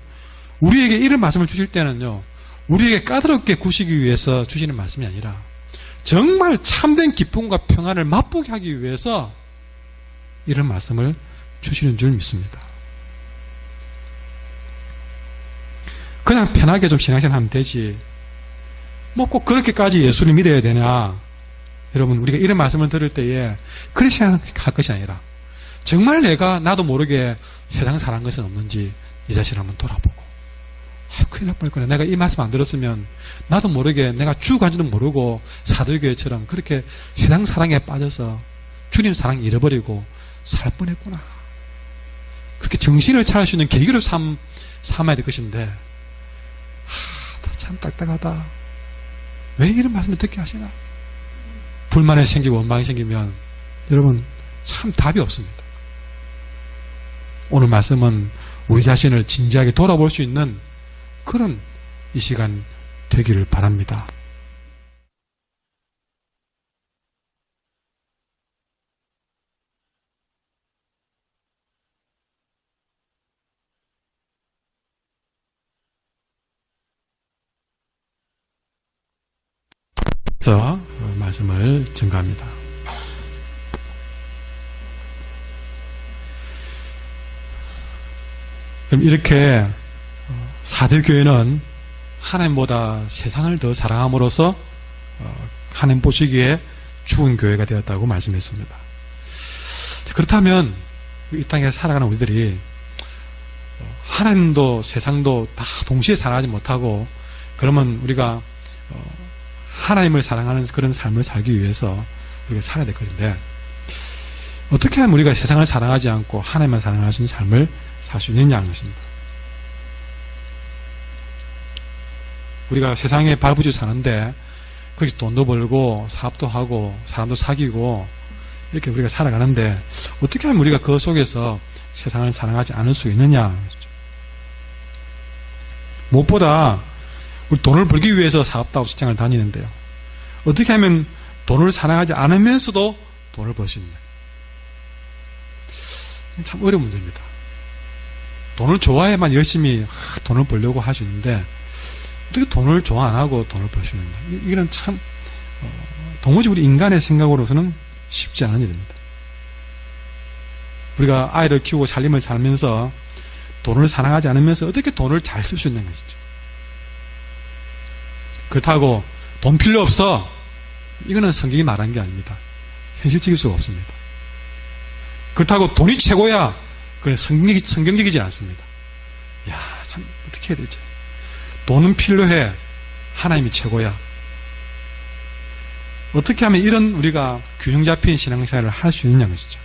우리에게 이런 말씀을 주실 때는요, 우리에게 까다롭게 구시기 위해서 주시는 말씀이 아니라 정말 참된 기쁨과 평안을 맛보게 하기 위해서 이런 말씀을 주시는 줄 믿습니다. 그냥 편하게 좀 신앙생활 하면 되지 뭐 꼭 그렇게까지 예수를 믿어야 되냐. 여러분, 우리가 이런 말씀을 들을 때에 그렇게 생각할 것이 아니라 정말 내가 나도 모르게 세상 사랑한 것은 없는지 이 자신을 한번 돌아보고 큰일 날 뻔했구나. 내가 이 말씀 안 들었으면 나도 모르게 내가 죽어간지도 모르고 사도교회처럼 그렇게 세상 사랑에 빠져서 주님 사랑 잃어버리고 살 뻔했구나. 그렇게 정신을 차릴 수 있는 계기로 삼아야 될 것인데 참 딱딱하다. 왜 이런 말씀을 듣게 하시나? 불만이 생기고 원망이 생기면 여러분 참 답이 없습니다. 오늘 말씀은 우리 자신을 진지하게 돌아볼 수 있는 그런 이 시간 되기를 바랍니다. 그래서 말씀을 증가합니다. 그럼 이렇게 사대교회는 하나님보다 세상을 더 사랑함으로써 하나님 보시기에 죽은 교회가 되었다고 말씀했습니다. 그렇다면 이 땅에 살아가는 우리들이 하나님도 세상도 다 동시에 사랑하지 못하고 그러면 우리가 하나님을 사랑하는 그런 삶을 살기 위해서 우리가 살아야 될 것인데 어떻게 하면 우리가 세상을 사랑하지 않고 하나님만 사랑할 수 있는 삶을 살 수 있느냐 하는 것입니다. 우리가 세상에 발부지 사는데 거기서 돈도 벌고 사업도 하고 사람도 사귀고 이렇게 우리가 살아가는데 어떻게 하면 우리가 그 속에서 세상을 사랑하지 않을 수 있느냐. 무엇보다 우리 돈을 벌기 위해서 사업도 하고 직장을 다니는데요. 어떻게 하면 돈을 사랑하지 않으면서도 돈을 벌 수 있느냐. 참 어려운 문제입니다. 돈을 좋아해만 열심히 돈을 벌려고 할 수 있는데 어떻게 돈을 좋아 안 하고 돈을 벌 수 있느냐. 이건 참 도무지 우리 인간의 생각으로서는 쉽지 않은 일입니다. 우리가 아이를 키우고 살림을 살면서 돈을 사랑하지 않으면서 어떻게 돈을 잘 쓸 수 있는 것이죠. 그렇다고 돈 필요 없어. 이거는 성경이 말한 게 아닙니다. 현실적일 수가 없습니다. 그렇다고 돈이 최고야. 그건 성경적이지 않습니다. 야, 참 어떻게 해야 되지? 돈은 필요해. 하나님이 최고야. 어떻게 하면 이런 우리가 균형 잡힌 신앙생활을 할 수 있느냐 것이죠.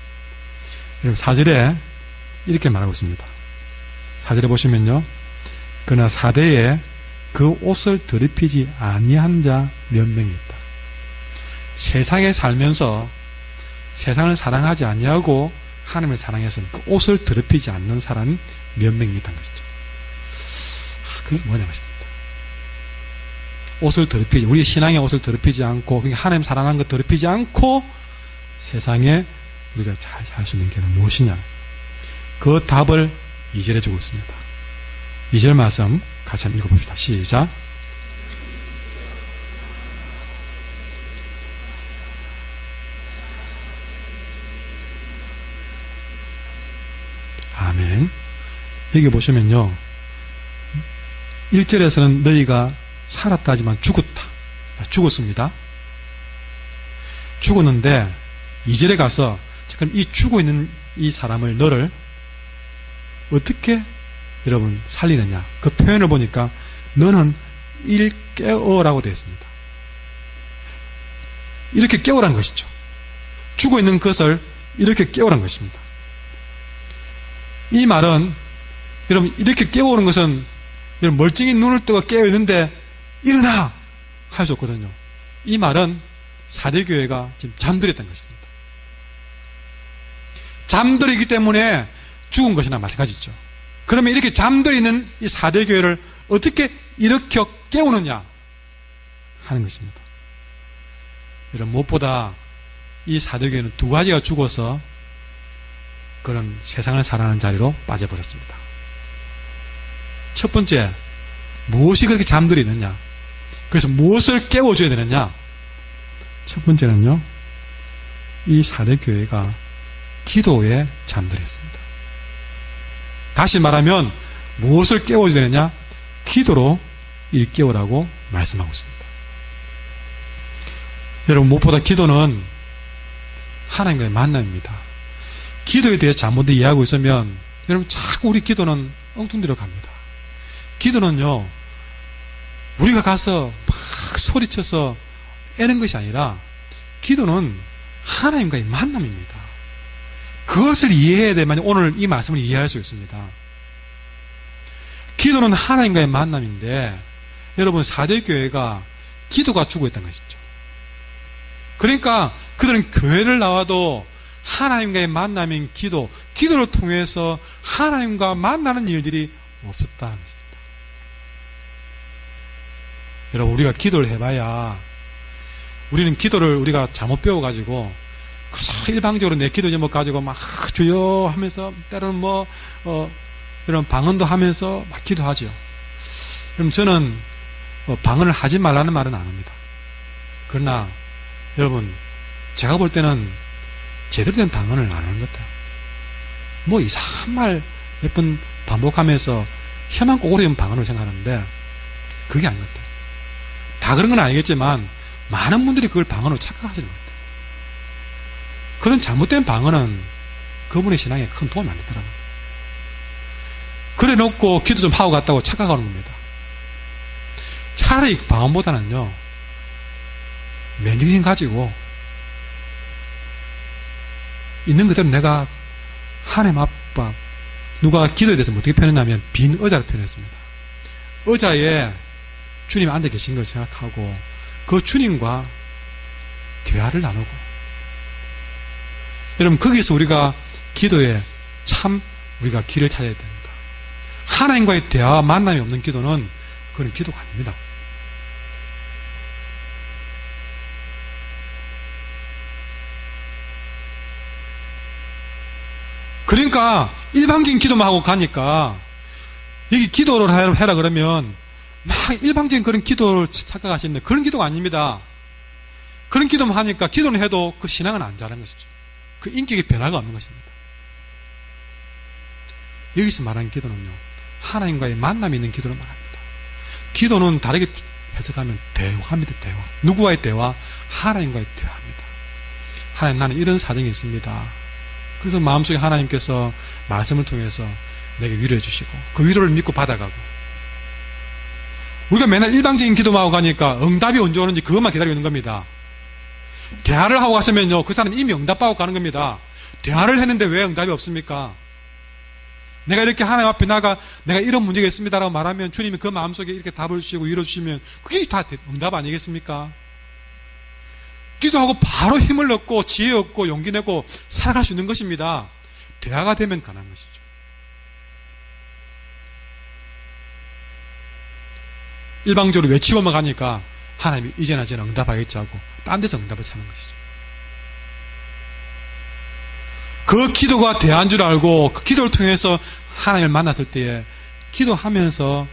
여러분 4절에 이렇게 말하고 있습니다. 4절에 보시면요. 그러나 사대에 그 옷을 더럽히지 아니한 자 몇 명이 있다. 세상에 살면서 세상을 사랑하지 아니하고 하나님을 사랑해서 그 옷을 더럽히지 않는 사람이 몇 명이 있다는 것이죠. 그게 뭐냐 것입니다. 옷을 더럽히지, 우리 신앙의 옷을 더럽히지 않고, 그러니까 하나님 사랑하는 것 더럽히지 않고 세상에 우리가 잘 살 수 있는 길은 무엇이냐. 그 답을 2절에 주고 있습니다. 2절 말씀 같이 한번 읽어봅시다. 시작. 여기 보시면요, 1절에서는 너희가 살았다 하지만 죽었습니다. 죽었는데 2절에 가서 지금 이 죽어 있는 이 사람을, 너를 어떻게 여러분 살리느냐, 그 표현을 보니까 너는 일깨어라고 되어 있습니다. 이렇게 깨우라는 것이죠. 죽어 있는 것을 이렇게 깨우라는 것입니다. 이 말은 여러분, 이렇게 깨우는 것은 여러분 멀쩡히 눈을 뜨고 깨어 있는데 일어나 할 수 없거든요. 이 말은 사대교회가 지금 잠들었다는 것입니다. 잠들이기 때문에 죽은 것이나 마찬가지죠. 그러면 이렇게 잠들이는 이 사대교회를 어떻게 일으켜 깨우느냐 하는 것입니다. 여러분, 무엇보다 이 사대교회는 두 가지가 죽어서 그런 세상을 살아가는 자리로 빠져버렸습니다. 첫 번째, 무엇이 그렇게 잠들이 있느냐, 그래서 무엇을 깨워줘야 되느냐. 첫 번째는요, 이 사대교회가 기도에 잠들어 있습니다. 다시 말하면 무엇을 깨워줘야 되느냐, 기도로 일깨우라고 말씀하고 있습니다. 여러분, 무엇보다 기도는 하나님과의 만남입니다. 기도에 대해서 잘못 이해하고 있으면 여러분 자꾸 우리 기도는 엉뚱대로 갑니다. 기도는요, 우리가 가서 막 소리쳐서 애는 것이 아니라 기도는 하나님과의 만남입니다. 그것을 이해해야 되면 오늘 이 말씀을 이해할 수 있습니다. 기도는 하나님과의 만남인데 여러분, 사대교회가 기도가 죽어있다는 것이죠. 그러니까 그들은 교회를 나와도 하나님과의 만남인 기도를 통해서 하나님과 만나는 일들이 없었다는 것입니다. 여러분, 우리가 기도를 해봐야, 우리는 기도를 우리가 잘못 배워가지고 그저 일방적으로 내 기도 제목 가지고 막 주여 하면서 때로는 이런 방언도 하면서 막 기도하죠. 그럼 저는 방언을 하지 말라는 말은 안 합니다. 그러나 여러분, 제가 볼 때는 제대로 된 방언을 안 하는 것 같아요. 뭐 이상한 말 몇 번 반복하면서 혀만 꼬그리는 방언을 생각하는데 그게 아닌 것 같아요. 다 그런 건 아니겠지만 많은 분들이 그걸 방언으로 착각하시는 것 같아요. 그런 잘못된 방언은 그분의 신앙에 큰 도움이 안 되더라고요. 그래 놓고 기도 좀 하고 갔다고 착각하는 겁니다. 차라리 방언보다는요, 면증심 가지고 있는 그대로 내가 하나님 앞, 누가 기도에 대해서 어떻게 표현했냐면 빈 의자를 표현했습니다. 의자에 주님이 앉아 계신 걸 생각하고 그 주님과 대화를 나누고, 여러분, 거기서 우리가 기도에 참 우리가 길을 찾아야 됩니다. 하나님과의 대화와 만남이 없는 기도는 그건 기도가 아닙니다. 그러니까 일방적인 기도만 하고 가니까 여기 기도를 해라 그러면 막 일방적인 그런 기도를 착각하시는데 그런 기도가 아닙니다. 그런 기도만 하니까 기도는 해도 그 신앙은 안 자라는 것이죠. 그 인격의 변화가 없는 것입니다. 여기서 말하는 기도는요, 하나님과의 만남이 있는 기도를 말합니다. 기도는 다르게 해석하면 대화입니다. 대화. 누구와의 대화? 하나님과의 대화입니다. 하나님, 나는 이런 사정이 있습니다. 그래서 마음속에 하나님께서 말씀을 통해서 내게 위로해 주시고 그 위로를 믿고 받아가고, 우리가 맨날 일방적인 기도만 하고 가니까 응답이 언제 오는지 그것만 기다리고 있는 겁니다. 대화를 하고 갔으면요, 그 사람은 이미 응답받고 가는 겁니다. 대화를 했는데 왜 응답이 없습니까? 내가 이렇게 하나님 앞에 나가 내가 이런 문제가 있습니다라고 말하면 주님이 그 마음속에 이렇게 답을 주시고 위로 주시면 그게 다 응답 아니겠습니까? 기도하고 바로 힘을 얻고 지혜 얻고 용기 내고 살아갈 수 있는 것입니다. 대화가 되면 가능한 것이죠. 일방적으로 외치고만 가니까 하나님이 이제나 저는 응답하겠지 하고 딴 데서 응답을 찾는 것이죠. 그 기도가 대화인 줄 알고 그 기도를 통해서 하나님을 만났을 때에 기도하면서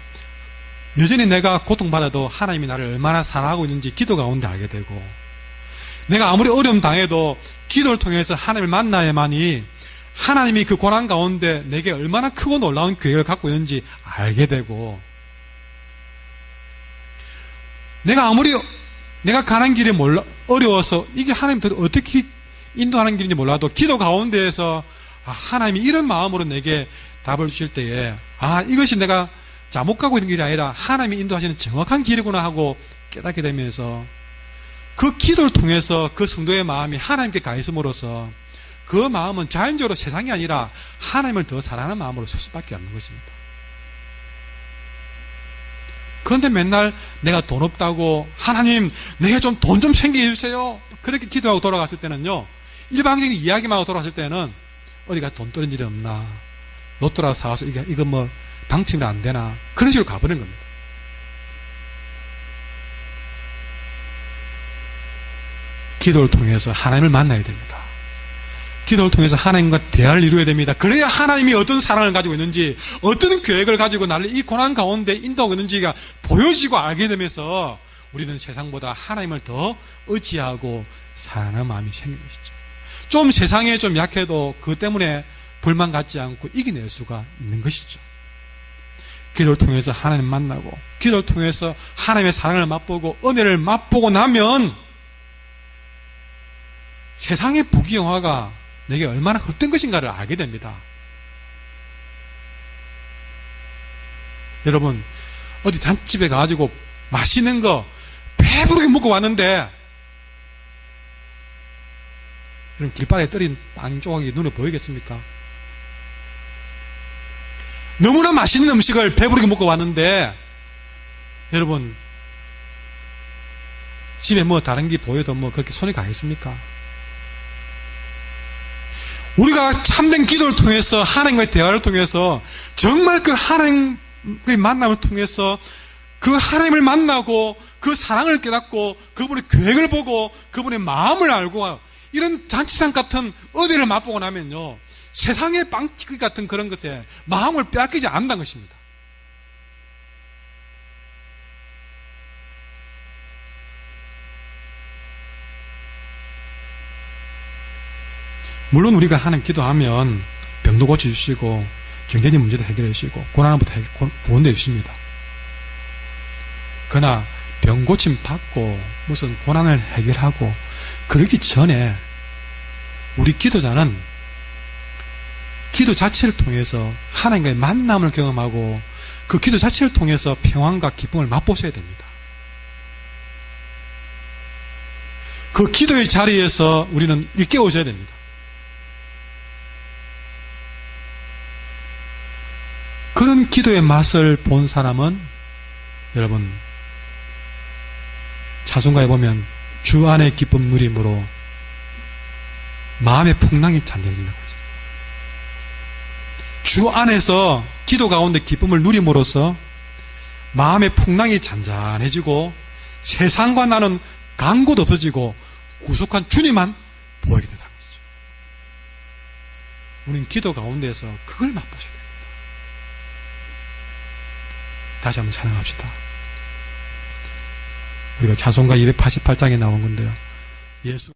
여전히 내가 고통받아도 하나님이 나를 얼마나 사랑하고 있는지 기도 가운데 알게 되고, 내가 아무리 어려움 당해도 기도를 통해서 하나님을 만나야만이 하나님이 그 고난 가운데 내게 얼마나 크고 놀라운 계획을 갖고 있는지 알게 되고, 내가 가는 길이 어려워서 이게 하나님 어떻게 인도하는 길인지 몰라도 기도 가운데에서 하나님이 이런 마음으로 내게 답을 주실 때에 이것이 내가 잘못 가고 있는 길이 아니라 하나님이 인도하시는 정확한 길이구나 하고 깨닫게 되면서 그 기도를 통해서 그 성도의 마음이 하나님께 가 있음으로써 그 마음은 자연적으로 세상이 아니라 하나님을 더 사랑하는 마음으로 설 수밖에 없는 것입니다. 그런데 맨날 내가 돈 없다고 하나님 내게 좀 돈 좀 생기게 해주세요 그렇게 기도하고 돌아갔을 때는요, 일방적인 이야기만 하고 돌아갔을 때는 어디가 돈 떨어진 일이 없나, 로또라도 사와서 이거 뭐 당첨이 안 되나, 그런 식으로 가버린 겁니다. 기도를 통해서 하나님을 만나야 됩니다. 기도를 통해서 하나님과 대화를 이루어야 됩니다. 그래야 하나님이 어떤 사랑을 가지고 있는지, 어떤 계획을 가지고 나를 이 고난 가운데 인도하고 있는지가 보여지고 알게 되면서 우리는 세상보다 하나님을 더 의지하고 사랑하는 마음이 생기는 것이죠. 좀 세상에 좀 약해도 그 때문에 불만 갖지 않고 이겨낼 수가 있는 것이죠. 기도를 통해서 하나님 만나고, 기도를 통해서 하나님의 사랑을 맛보고 은혜를 맛보고 나면 세상의 부귀영화가 내게 얼마나 헛된 것인가를 알게 됩니다. 여러분, 어디 잔집에 가가지고 맛있는 거 배부르게 먹고 왔는데 이런 길바닥에 떨어진 빵 조각이 눈에 보이겠습니까? 너무나 맛있는 음식을 배부르게 먹고 왔는데 여러분, 집에 뭐 다른 게 보여도 뭐 그렇게 손이 가겠습니까? 우리가 참된 기도를 통해서 하나님과의 대화를 통해서 정말 그 하나님의 만남을 통해서 그 하나님을 만나고 그 사랑을 깨닫고 그분의 계획을 보고 그분의 마음을 알고 이런 잔치상 같은 은혜를 맛보고 나면요, 세상의 빵집 같은 그런 것에 마음을 빼앗기지 않는다는 것입니다. 물론 우리가 하나님 기도하면 병도 고쳐주시고 경제적 문제도 해결해 주시고 고난부터 구원해 주십니다. 그러나 병 고침 받고 무슨 고난을 해결하고 그러기 전에 우리 기도자는 기도 자체를 통해서 하나님과의 만남을 경험하고 그 기도 자체를 통해서 평안과 기쁨을 맛보셔야 됩니다. 그 기도의 자리에서 우리는 일깨워져야 됩니다. 그런 기도의 맛을 본 사람은 여러분, 찬송가에 보면 주 안의 기쁨 누림으로 마음의 풍랑이 잔잔해진다고 했습니다. 주 안에서 기도 가운데 기쁨을 누림으로써 마음의 풍랑이 잔잔해지고 세상과 나는 간고도 없어지고 구속한 주님만 보이게 되는 것이죠. 우리는 기도 가운데에서 그걸 맛보셔야 됩니다. 다시 한번 찬양합시다. 우리가 찬송가 288장에 나온 건데요, 예수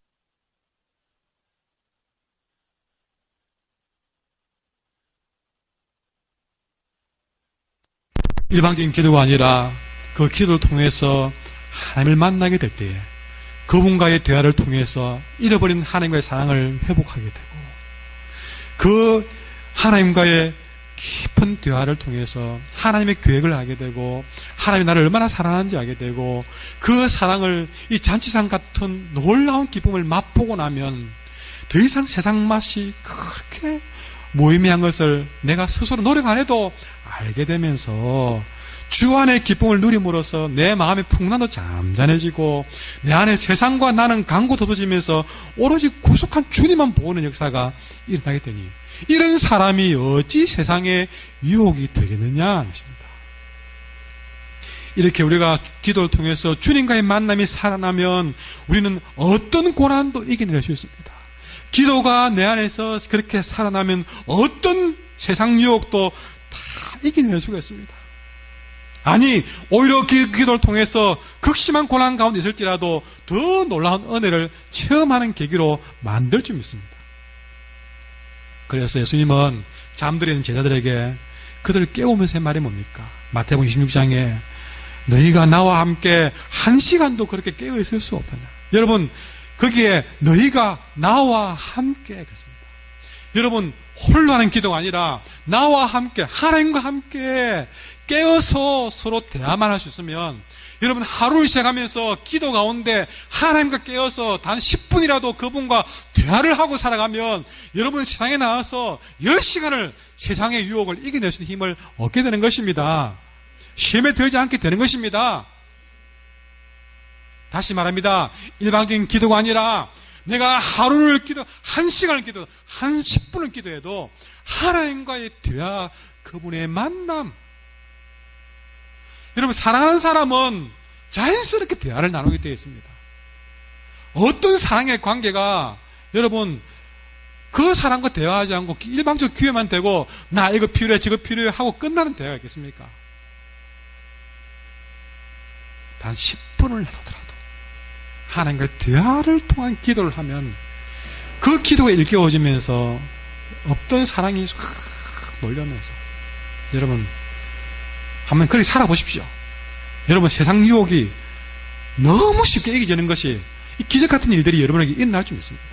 일방적인 기도가 아니라 그 기도를 통해서 하나님을 만나게 될 때에 그분과의 대화를 통해서 잃어버린 하나님과의 사랑을 회복하게 되고 그 하나님과의 깊은 대화를 통해서 하나님의 계획을 알게 되고 하나님이 나를 얼마나 사랑하는지 알게 되고 그 사랑을 이 잔치상 같은 놀라운 기쁨을 맛보고 나면 더 이상 세상 맛이 그렇게 무의미한 것을 내가 스스로 노력 안 해도 알게 되면서 주 안의 기쁨을 누림으로써 내 마음의 풍랑도 잠잠해지고 내 안에 세상과 나는 간고 덮어지면서 오로지 구속한 주님만 보는 역사가 일어나게 되니 이런 사람이 어찌 세상에 유혹이 되겠느냐 하십니다. 이렇게 우리가 기도를 통해서 주님과의 만남이 살아나면 우리는 어떤 고난도 이겨낼 수 있습니다. 기도가 내 안에서 그렇게 살아나면 어떤 세상 유혹도 다 이겨낼 수가 있습니다. 아니, 오히려 기도를 통해서 극심한 고난 가운데 있을지라도 더 놀라운 은혜를 체험하는 계기로 만들 줄 믿습니다. 그래서 예수님은 잠들어 있는 제자들에게 그들을 깨우면서 한 말이 뭡니까? 마태복음 26장에 너희가 나와 함께 1시간도 그렇게 깨어 있을 수 없다냐. 여러분, 거기에 너희가 나와 함께 그랬습니다. 여러분, 홀로 하는 기도가 아니라 나와 함께, 하나님과 함께 깨어서 서로 대화만 할 수 있으면, 여러분 하루를 시작하면서 기도 가운데 하나님과 깨어서 단 10분이라도 그분과 대화를 하고 살아가면 여러분 세상에 나와서 10시간을 세상의 유혹을 이겨낼 수 있는 힘을 얻게 되는 것입니다. 시험에 들지 않게 되는 것입니다. 다시 말합니다. 일방적인 기도가 아니라 내가 하루를 기도, 1시간을 기도, 10분을 기도해도 하나님과의 대화, 그분의 만남. 여러분, 사랑하는 사람은 자연스럽게 대화를 나누게 되어 있습니다. 어떤 사랑의 관계가 여러분 그 사람과 대화하지 않고 일방적으로 기회만 되고 나 이거 필요해 저거 필요해 하고 끝나는 대화가 있겠습니까? 단 10분을 나누더라도 하나님과 대화를 통한 기도를 하면 그 기도가 일깨워지면서 없던 사랑이 확 몰려오면서 여러분 한번 그렇게 살아보십시오. 여러분 세상 유혹이 너무 쉽게 이겨지는 것이 이 기적 같은 일들이 여러분에게 일어날 줄 믿습니다.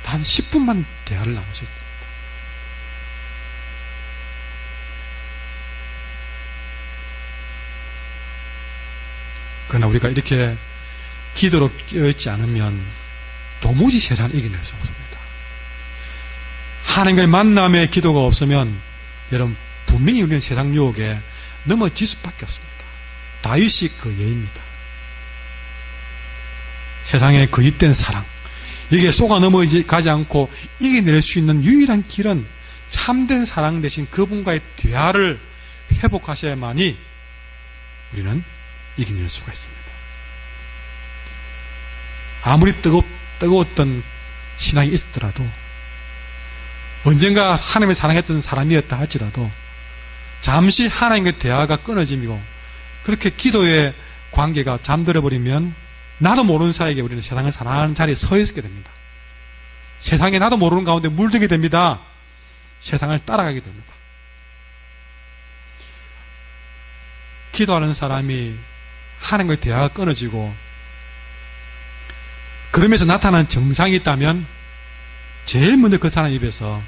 단 10분만 대화를 나누셔야 됩니다. 그러나 우리가 이렇게 기도로 깨어있지 않으면 도무지 세상을 이겨낼 수 없습니다. 하나님과의 만남의 기도가 없으면 여러분 분명히 우리는 세상 유혹에 넘어질 수밖에 없습니다. 다윗이 그 예입니다. 세상의 거짓된 사랑, 이게 속아 넘어가지 않고 이겨낼 수 있는 유일한 길은 참된 사랑 대신 그분과의 대화를 회복하셔야만이 우리는 이겨낼 수가 있습니다. 아무리 뜨거웠던 신앙이 있었더라도 언젠가 하나님을 사랑했던 사람이었다 할지라도 잠시 하나님과의 대화가 끊어지고 그렇게 기도의 관계가 잠들어버리면 나도 모르는 사이에 우리는 세상을 사랑하는 자리에 서 있게 됩니다. 세상에 나도 모르는 가운데 물들게 됩니다. 세상을 따라가게 됩니다. 기도하는 사람이 하나님과의 대화가 끊어지고 그러면서 나타나는 증상이 있다면 제일 먼저 그 사람 입에서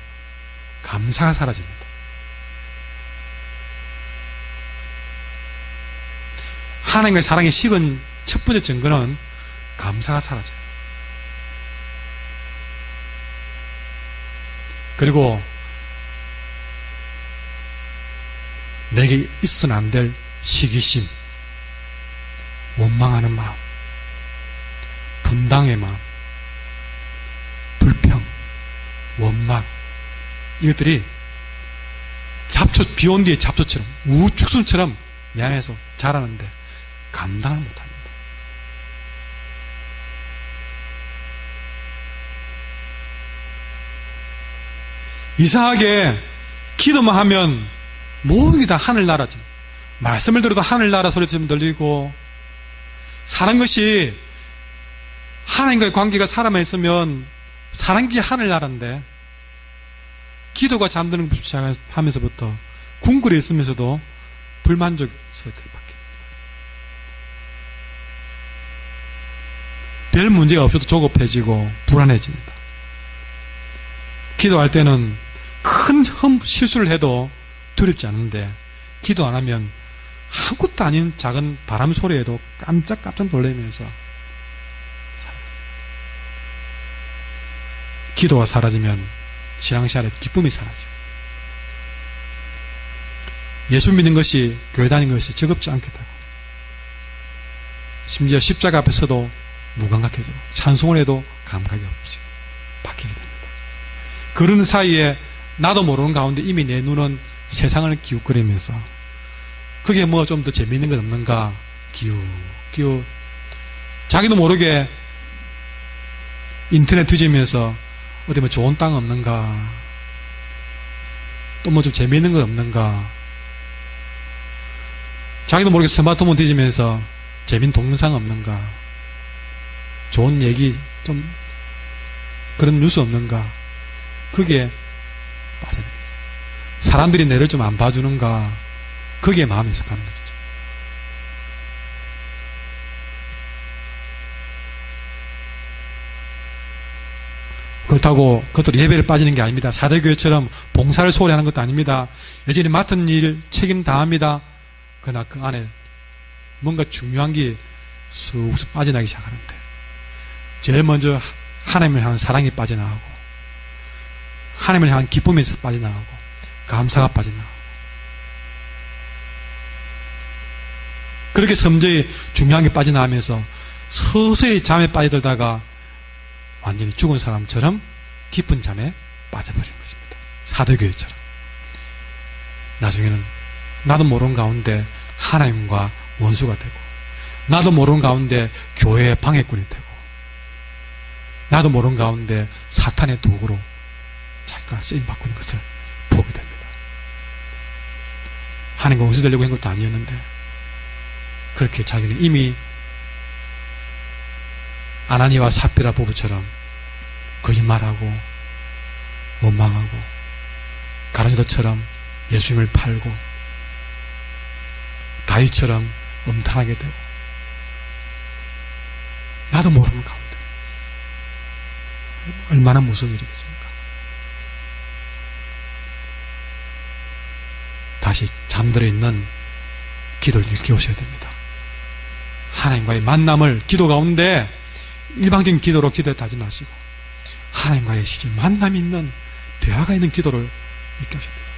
감사가 사라집니다. 하나님과의 사랑이 식은 첫 번째 증거는 감사가 사라져요. 그리고 내게 있어는 안 될 시기심, 원망하는 마음, 분당의 마음, 불평, 원망, 이것들이 비 온 뒤에 잡초처럼 우죽순처럼 내 안에서 자라는데 감당을 못합니다. 이상하게 기도만 하면 모든 게 다 하늘나라죠. 말씀을 들어도 하늘나라 소리처럼 들리고 사는 것이 하나님과의 관계가 살아만 있으면 사는 게 하늘나라인데 기도가 잠드는 것부터 시작하면서부터 궁궐에 있으면서도 불만족스럽게 바뀝니다. 별 문제가 없어도 조급해지고 불안해집니다. 기도할 때는 큰 실수를 해도 두렵지 않은데 기도 안 하면 아무것도 아닌 작은 바람 소리에도 깜짝깜짝 놀라면서 기도가 사라지면 신앙생활에 기쁨이 사라져요. 예수 믿는 것이 교회 다니는 것이 즐겁지 않게 되고 심지어 십자가 앞에서도 무감각해져 찬송을 해도 감각이 없이 바뀌게 됩니다. 그런 사이에 나도 모르는 가운데 이미 내 눈은 세상을 기웃거리면서 그게 뭐 좀 더 재미있는 건 없는가 기웃 자기도 모르게 인터넷 뒤지면서 어디 뭐 좋은 땅 없는가 또 뭐 좀 재미있는 건 없는가 자기도 모르게 스마트폰 뒤지면서 재미있는 동영상 없는가 좋은 얘기 좀 그런 뉴스 없는가 그게 빠져야 되겠죠. 사람들이 내를 좀 안 봐주는가, 거기에 마음이 익숙하는 거죠. 그렇다고 그것들이 예배를 빠지는 게 아닙니다. 사대교회처럼 봉사를 소홀히 하는 것도 아닙니다. 여전히 맡은 일 책임 다합니다. 그러나 그 안에 뭔가 중요한 게 쑥쑥 빠져나기 시작하는데, 제일 먼저 하나님을 향한 사랑이 빠져나가고, 하나님을 향한 기쁨이 빠져나가고, 감사가 빠져나가고, 그렇게 섬재히 중요한 게 빠져나가면서 서서히 잠에 빠져들다가 완전히 죽은 사람처럼 깊은 잠에 빠져버린 것입니다. 사대교회처럼. 나중에는 나도 모르는 가운데 하나님과 원수가 되고, 나도 모르는 가운데 교회의 방해꾼이 되고, 나도 모르는 가운데 사탄의 도구로 자기가 쓰임받고 있는 것을 보게 됩니다. 하나님과 원수 되려고 한 것도 아니었는데, 그렇게 자기는 이미 아나니와 삽비라 부부처럼 거짓말하고 원망하고 가룟유다처럼 예수님을 팔고 다윗처럼 음탕하게 되고, 나도 모르는 가운데 얼마나 무서운 일이겠습니까? 다시 잠들어 있는 기도를 일깨우셔야 됩니다. 하나님과의 만남을 기도 가운데 일방적인 기도로 기도했다 하지 마시고, 하나님과의 실제 만남이 있는, 대화가 있는 기도를 일깨우셔야 됩니다.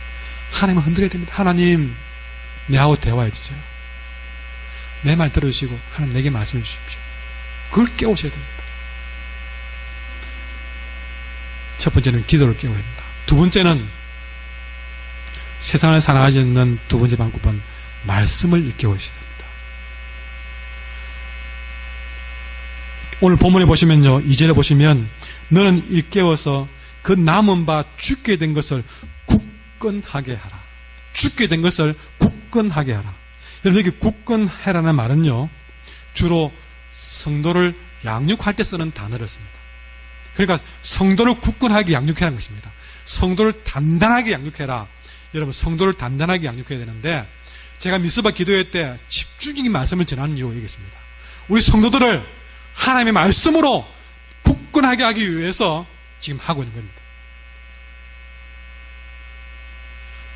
하나님을 흔들어야 됩니다. 하나님, 내하고 대화해 주세요. 내 말 들어주시고 하나님 내게 말씀해 주십시오. 그걸 깨우셔야 됩니다. 첫 번째는 기도를 깨워야 된다. 두 번째는, 세상을 살아가지 않는 두 번째 방법은 말씀을 일깨우셔야 됩니다. 오늘 본문에 보시면요, 2절에 보시면 너는 일깨워서 그 남은 바 죽게 된 것을 굳건하게 하라. 죽게 된 것을 굳건하게 하라. 여러분, 여기 굳건해라는 말은요, 주로 성도를 양육할 때 쓰는 단어를 씁니다. 그러니까 성도를 굳건하게 양육해라는 것입니다. 성도를 단단하게 양육해라. 여러분, 성도를 단단하게 양육해야 되는데, 제가 미스바 기도회 때 집중적인 말씀을 전하는 이유가 있겠습니다. 우리 성도들을 하나님의 말씀으로 굳건하게 하기 위해서 지금 하고 있는 겁니다.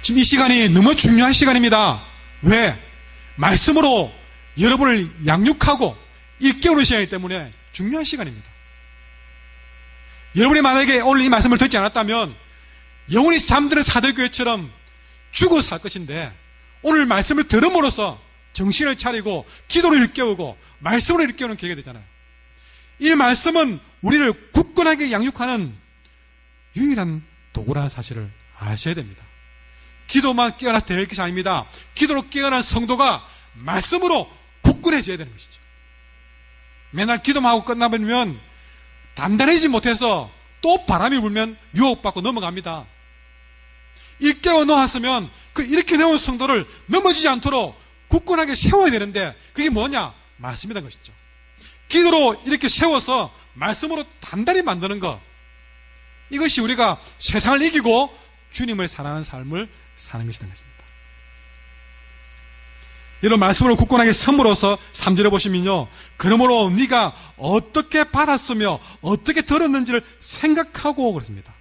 지금 이 시간이 너무 중요한 시간입니다. 왜? 말씀으로 여러분을 양육하고 일깨우는 시간이기 때문에 중요한 시간입니다. 여러분이 만약에 오늘 이 말씀을 듣지 않았다면 영원히 잠드는 사대교회처럼 죽어 살 것인데, 오늘 말씀을 들음으로써 정신을 차리고 기도를 일깨우고 말씀으로 일깨우는 계기가 되잖아요. 이 말씀은 우리를 굳건하게 양육하는 유일한 도구라는 사실을 아셔야 됩니다. 기도만 깨어나 될 것이 아닙니다. 기도로 깨어난 성도가 말씀으로 굳건해져야 되는 것이죠. 맨날 기도만 하고 끝나버리면 단단해지지 못해서 또 바람이 불면 유혹받고 넘어갑니다. 일깨워 놓았으면 그 이렇게 내온 성도를 넘어지지 않도록 굳건하게 세워야 되는데, 그게 뭐냐? 말씀이라는 것이죠. 기도로 이렇게 세워서 말씀으로 단단히 만드는 것, 이것이 우리가 세상을 이기고 주님을 사랑하는 삶을 사는 것이라는 것입니다. 이런 말씀으로 굳건하게 섬으로써 3절에 보시면요, 그러므로 네가 어떻게 받았으며 어떻게 들었는지를 생각하고 그렇습니다.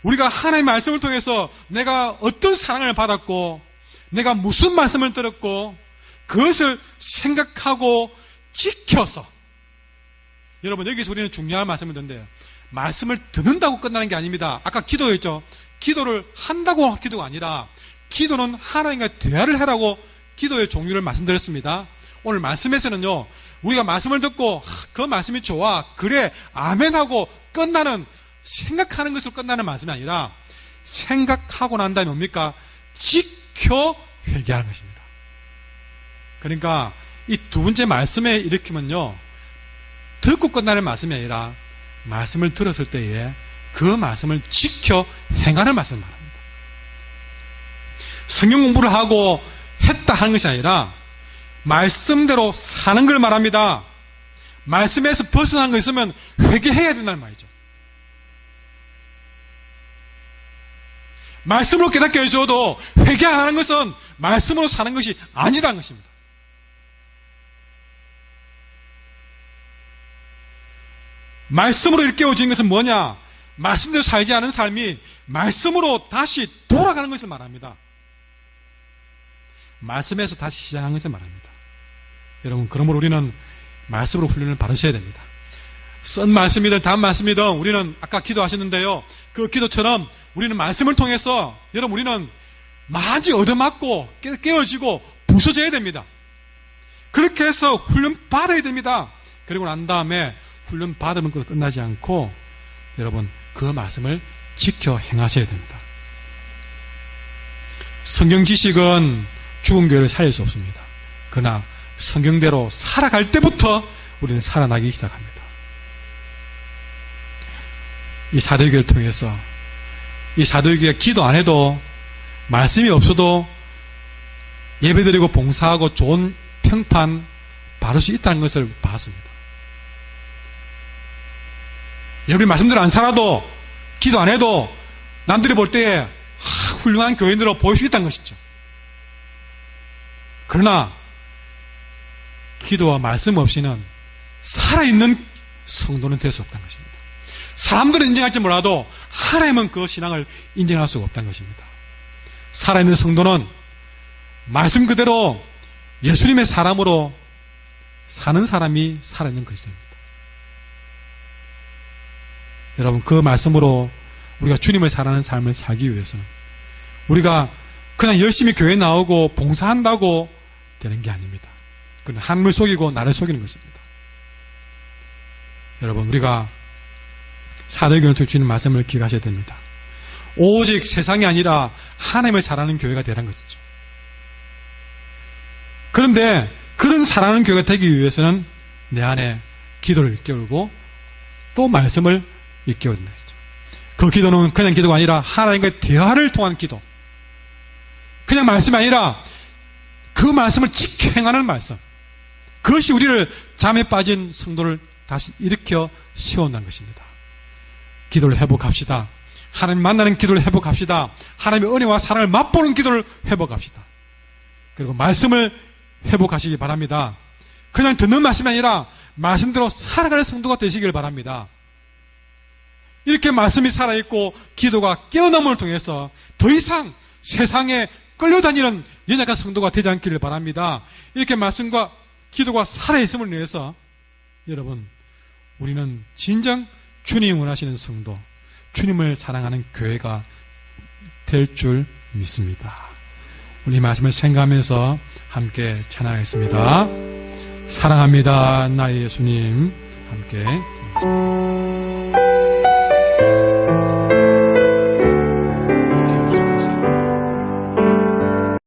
우리가 하나님의 말씀을 통해서 내가 어떤 사랑을 받았고 내가 무슨 말씀을 들었고 그것을 생각하고 지켜서, 여러분 여기서 우리는 중요한 말씀을 듣는데요, 말씀을 듣는다고 끝나는 게 아닙니다. 아까 기도했죠. 기도를 한다고 기도가 아니라 기도는 하나님과 대화를 하라고 기도의 종류를 말씀드렸습니다. 오늘 말씀에서는요, 우리가 말씀을 듣고 그 말씀이 좋아, 그래, 아멘 하고 끝나는, 생각하는 것으로 끝나는 말씀이 아니라 생각하고 난 다음에 뭡니까? 지켜 회개하는 것입니다. 그러니까 이 두 번째 말씀에 일으키면요, 듣고 끝나는 말씀이 아니라 말씀을 들었을 때에 그 말씀을 지켜 행하는 말씀을 말합니다. 성경 공부를 하고 했다 하는 것이 아니라 말씀대로 사는 걸 말합니다. 말씀에서 벗어난 거 있으면 회개해야 된다는 말이죠. 말씀으로 깨닫게 해줘도 회개 안 하는 것은 말씀으로 사는 것이 아니라는 것입니다. 말씀으로 일깨워진 것은 뭐냐? 말씀대로 살지 않은 삶이 말씀으로 다시 돌아가는 것을 말합니다. 말씀에서 다시 시작하는 것을 말합니다. 여러분, 그러므로 우리는 말씀으로 훈련을 받으셔야 됩니다. 쓴 말씀이든 단 말씀이든 우리는 아까 기도하셨는데요, 그 기도처럼 우리는 말씀을 통해서 여러분 우리는 많이 얻어맞고 깨어지고 부서져야 됩니다. 그렇게 해서 훈련 받아야 됩니다. 그리고 난 다음에 훈련 받으면 끝나지 않고 여러분 그 말씀을 지켜 행하셔야 됩니다. 성경 지식은 죽은 교회를 살릴 수 없습니다. 그러나 성경대로 살아갈 때부터 우리는 살아나기 시작합니다. 이 사도교회를 통해서 이 사도교회가 기도 안 해도 말씀이 없어도 예배드리고 봉사하고 좋은 평판 받을 수 있다는 것을 봤습니다. 여러분이 말씀대로 안 살아도 기도 안 해도 남들이 볼 때에 훌륭한 교인으로 보일 수 있다는 것이죠. 그러나 기도와 말씀 없이는 살아있는 성도는 될 수 없다는 것입니다. 사람들은 인정할지 몰라도 하나님은 그 신앙을 인정할 수가 없다는 것입니다. 살아있는 성도는 말씀 그대로 예수님의 사람으로 사는 사람이 살아있는 그리스도입니다. 여러분, 그 말씀으로 우리가 주님을 사랑하는 삶을 살기 위해서는 우리가 그냥 열심히 교회 나오고 봉사한다고 되는 게 아닙니다. 그건 하늘을 속이고 나를 속이는 것입니다. 여러분, 우리가 사도교회를 통해 주는 말씀을 기억하셔야 됩니다. 오직 세상이 아니라 하나님을 사랑하는 교회가 되라는 것이죠. 그런데 그런 사랑하는 교회가 되기 위해서는 내 안에 기도를 일깨우고 또 말씀을 일깨워야 된다. 그 기도는 그냥 기도가 아니라 하나님과의 대화를 통한 기도. 그냥 말씀이 아니라 그 말씀을 지켜 행하는 말씀. 그것이 우리를 잠에 빠진 성도를 다시 일으켜 세운다는 것입니다. 기도를 회복합시다. 하나님 만나는 기도를 회복합시다. 하나님의 은혜와 사랑을 맛보는 기도를 회복합시다. 그리고 말씀을 회복하시기 바랍니다. 그냥 듣는 말씀이 아니라 말씀대로 살아가는 성도가 되시길 바랍니다. 이렇게 말씀이 살아있고 기도가 깨어남을 통해서 더 이상 세상에 끌려다니는 연약한 성도가 되지 않기를 바랍니다. 이렇게 말씀과 기도가 살아있음을 위해서 여러분, 우리는 진정 주님 원하시는 성도, 주님을 사랑하는 교회가 될 줄 믿습니다. 우리 말씀을 생각하면서 함께 찬양하겠습니다. 사랑합니다, 나의 예수님. 함께 찬양하겠습니다.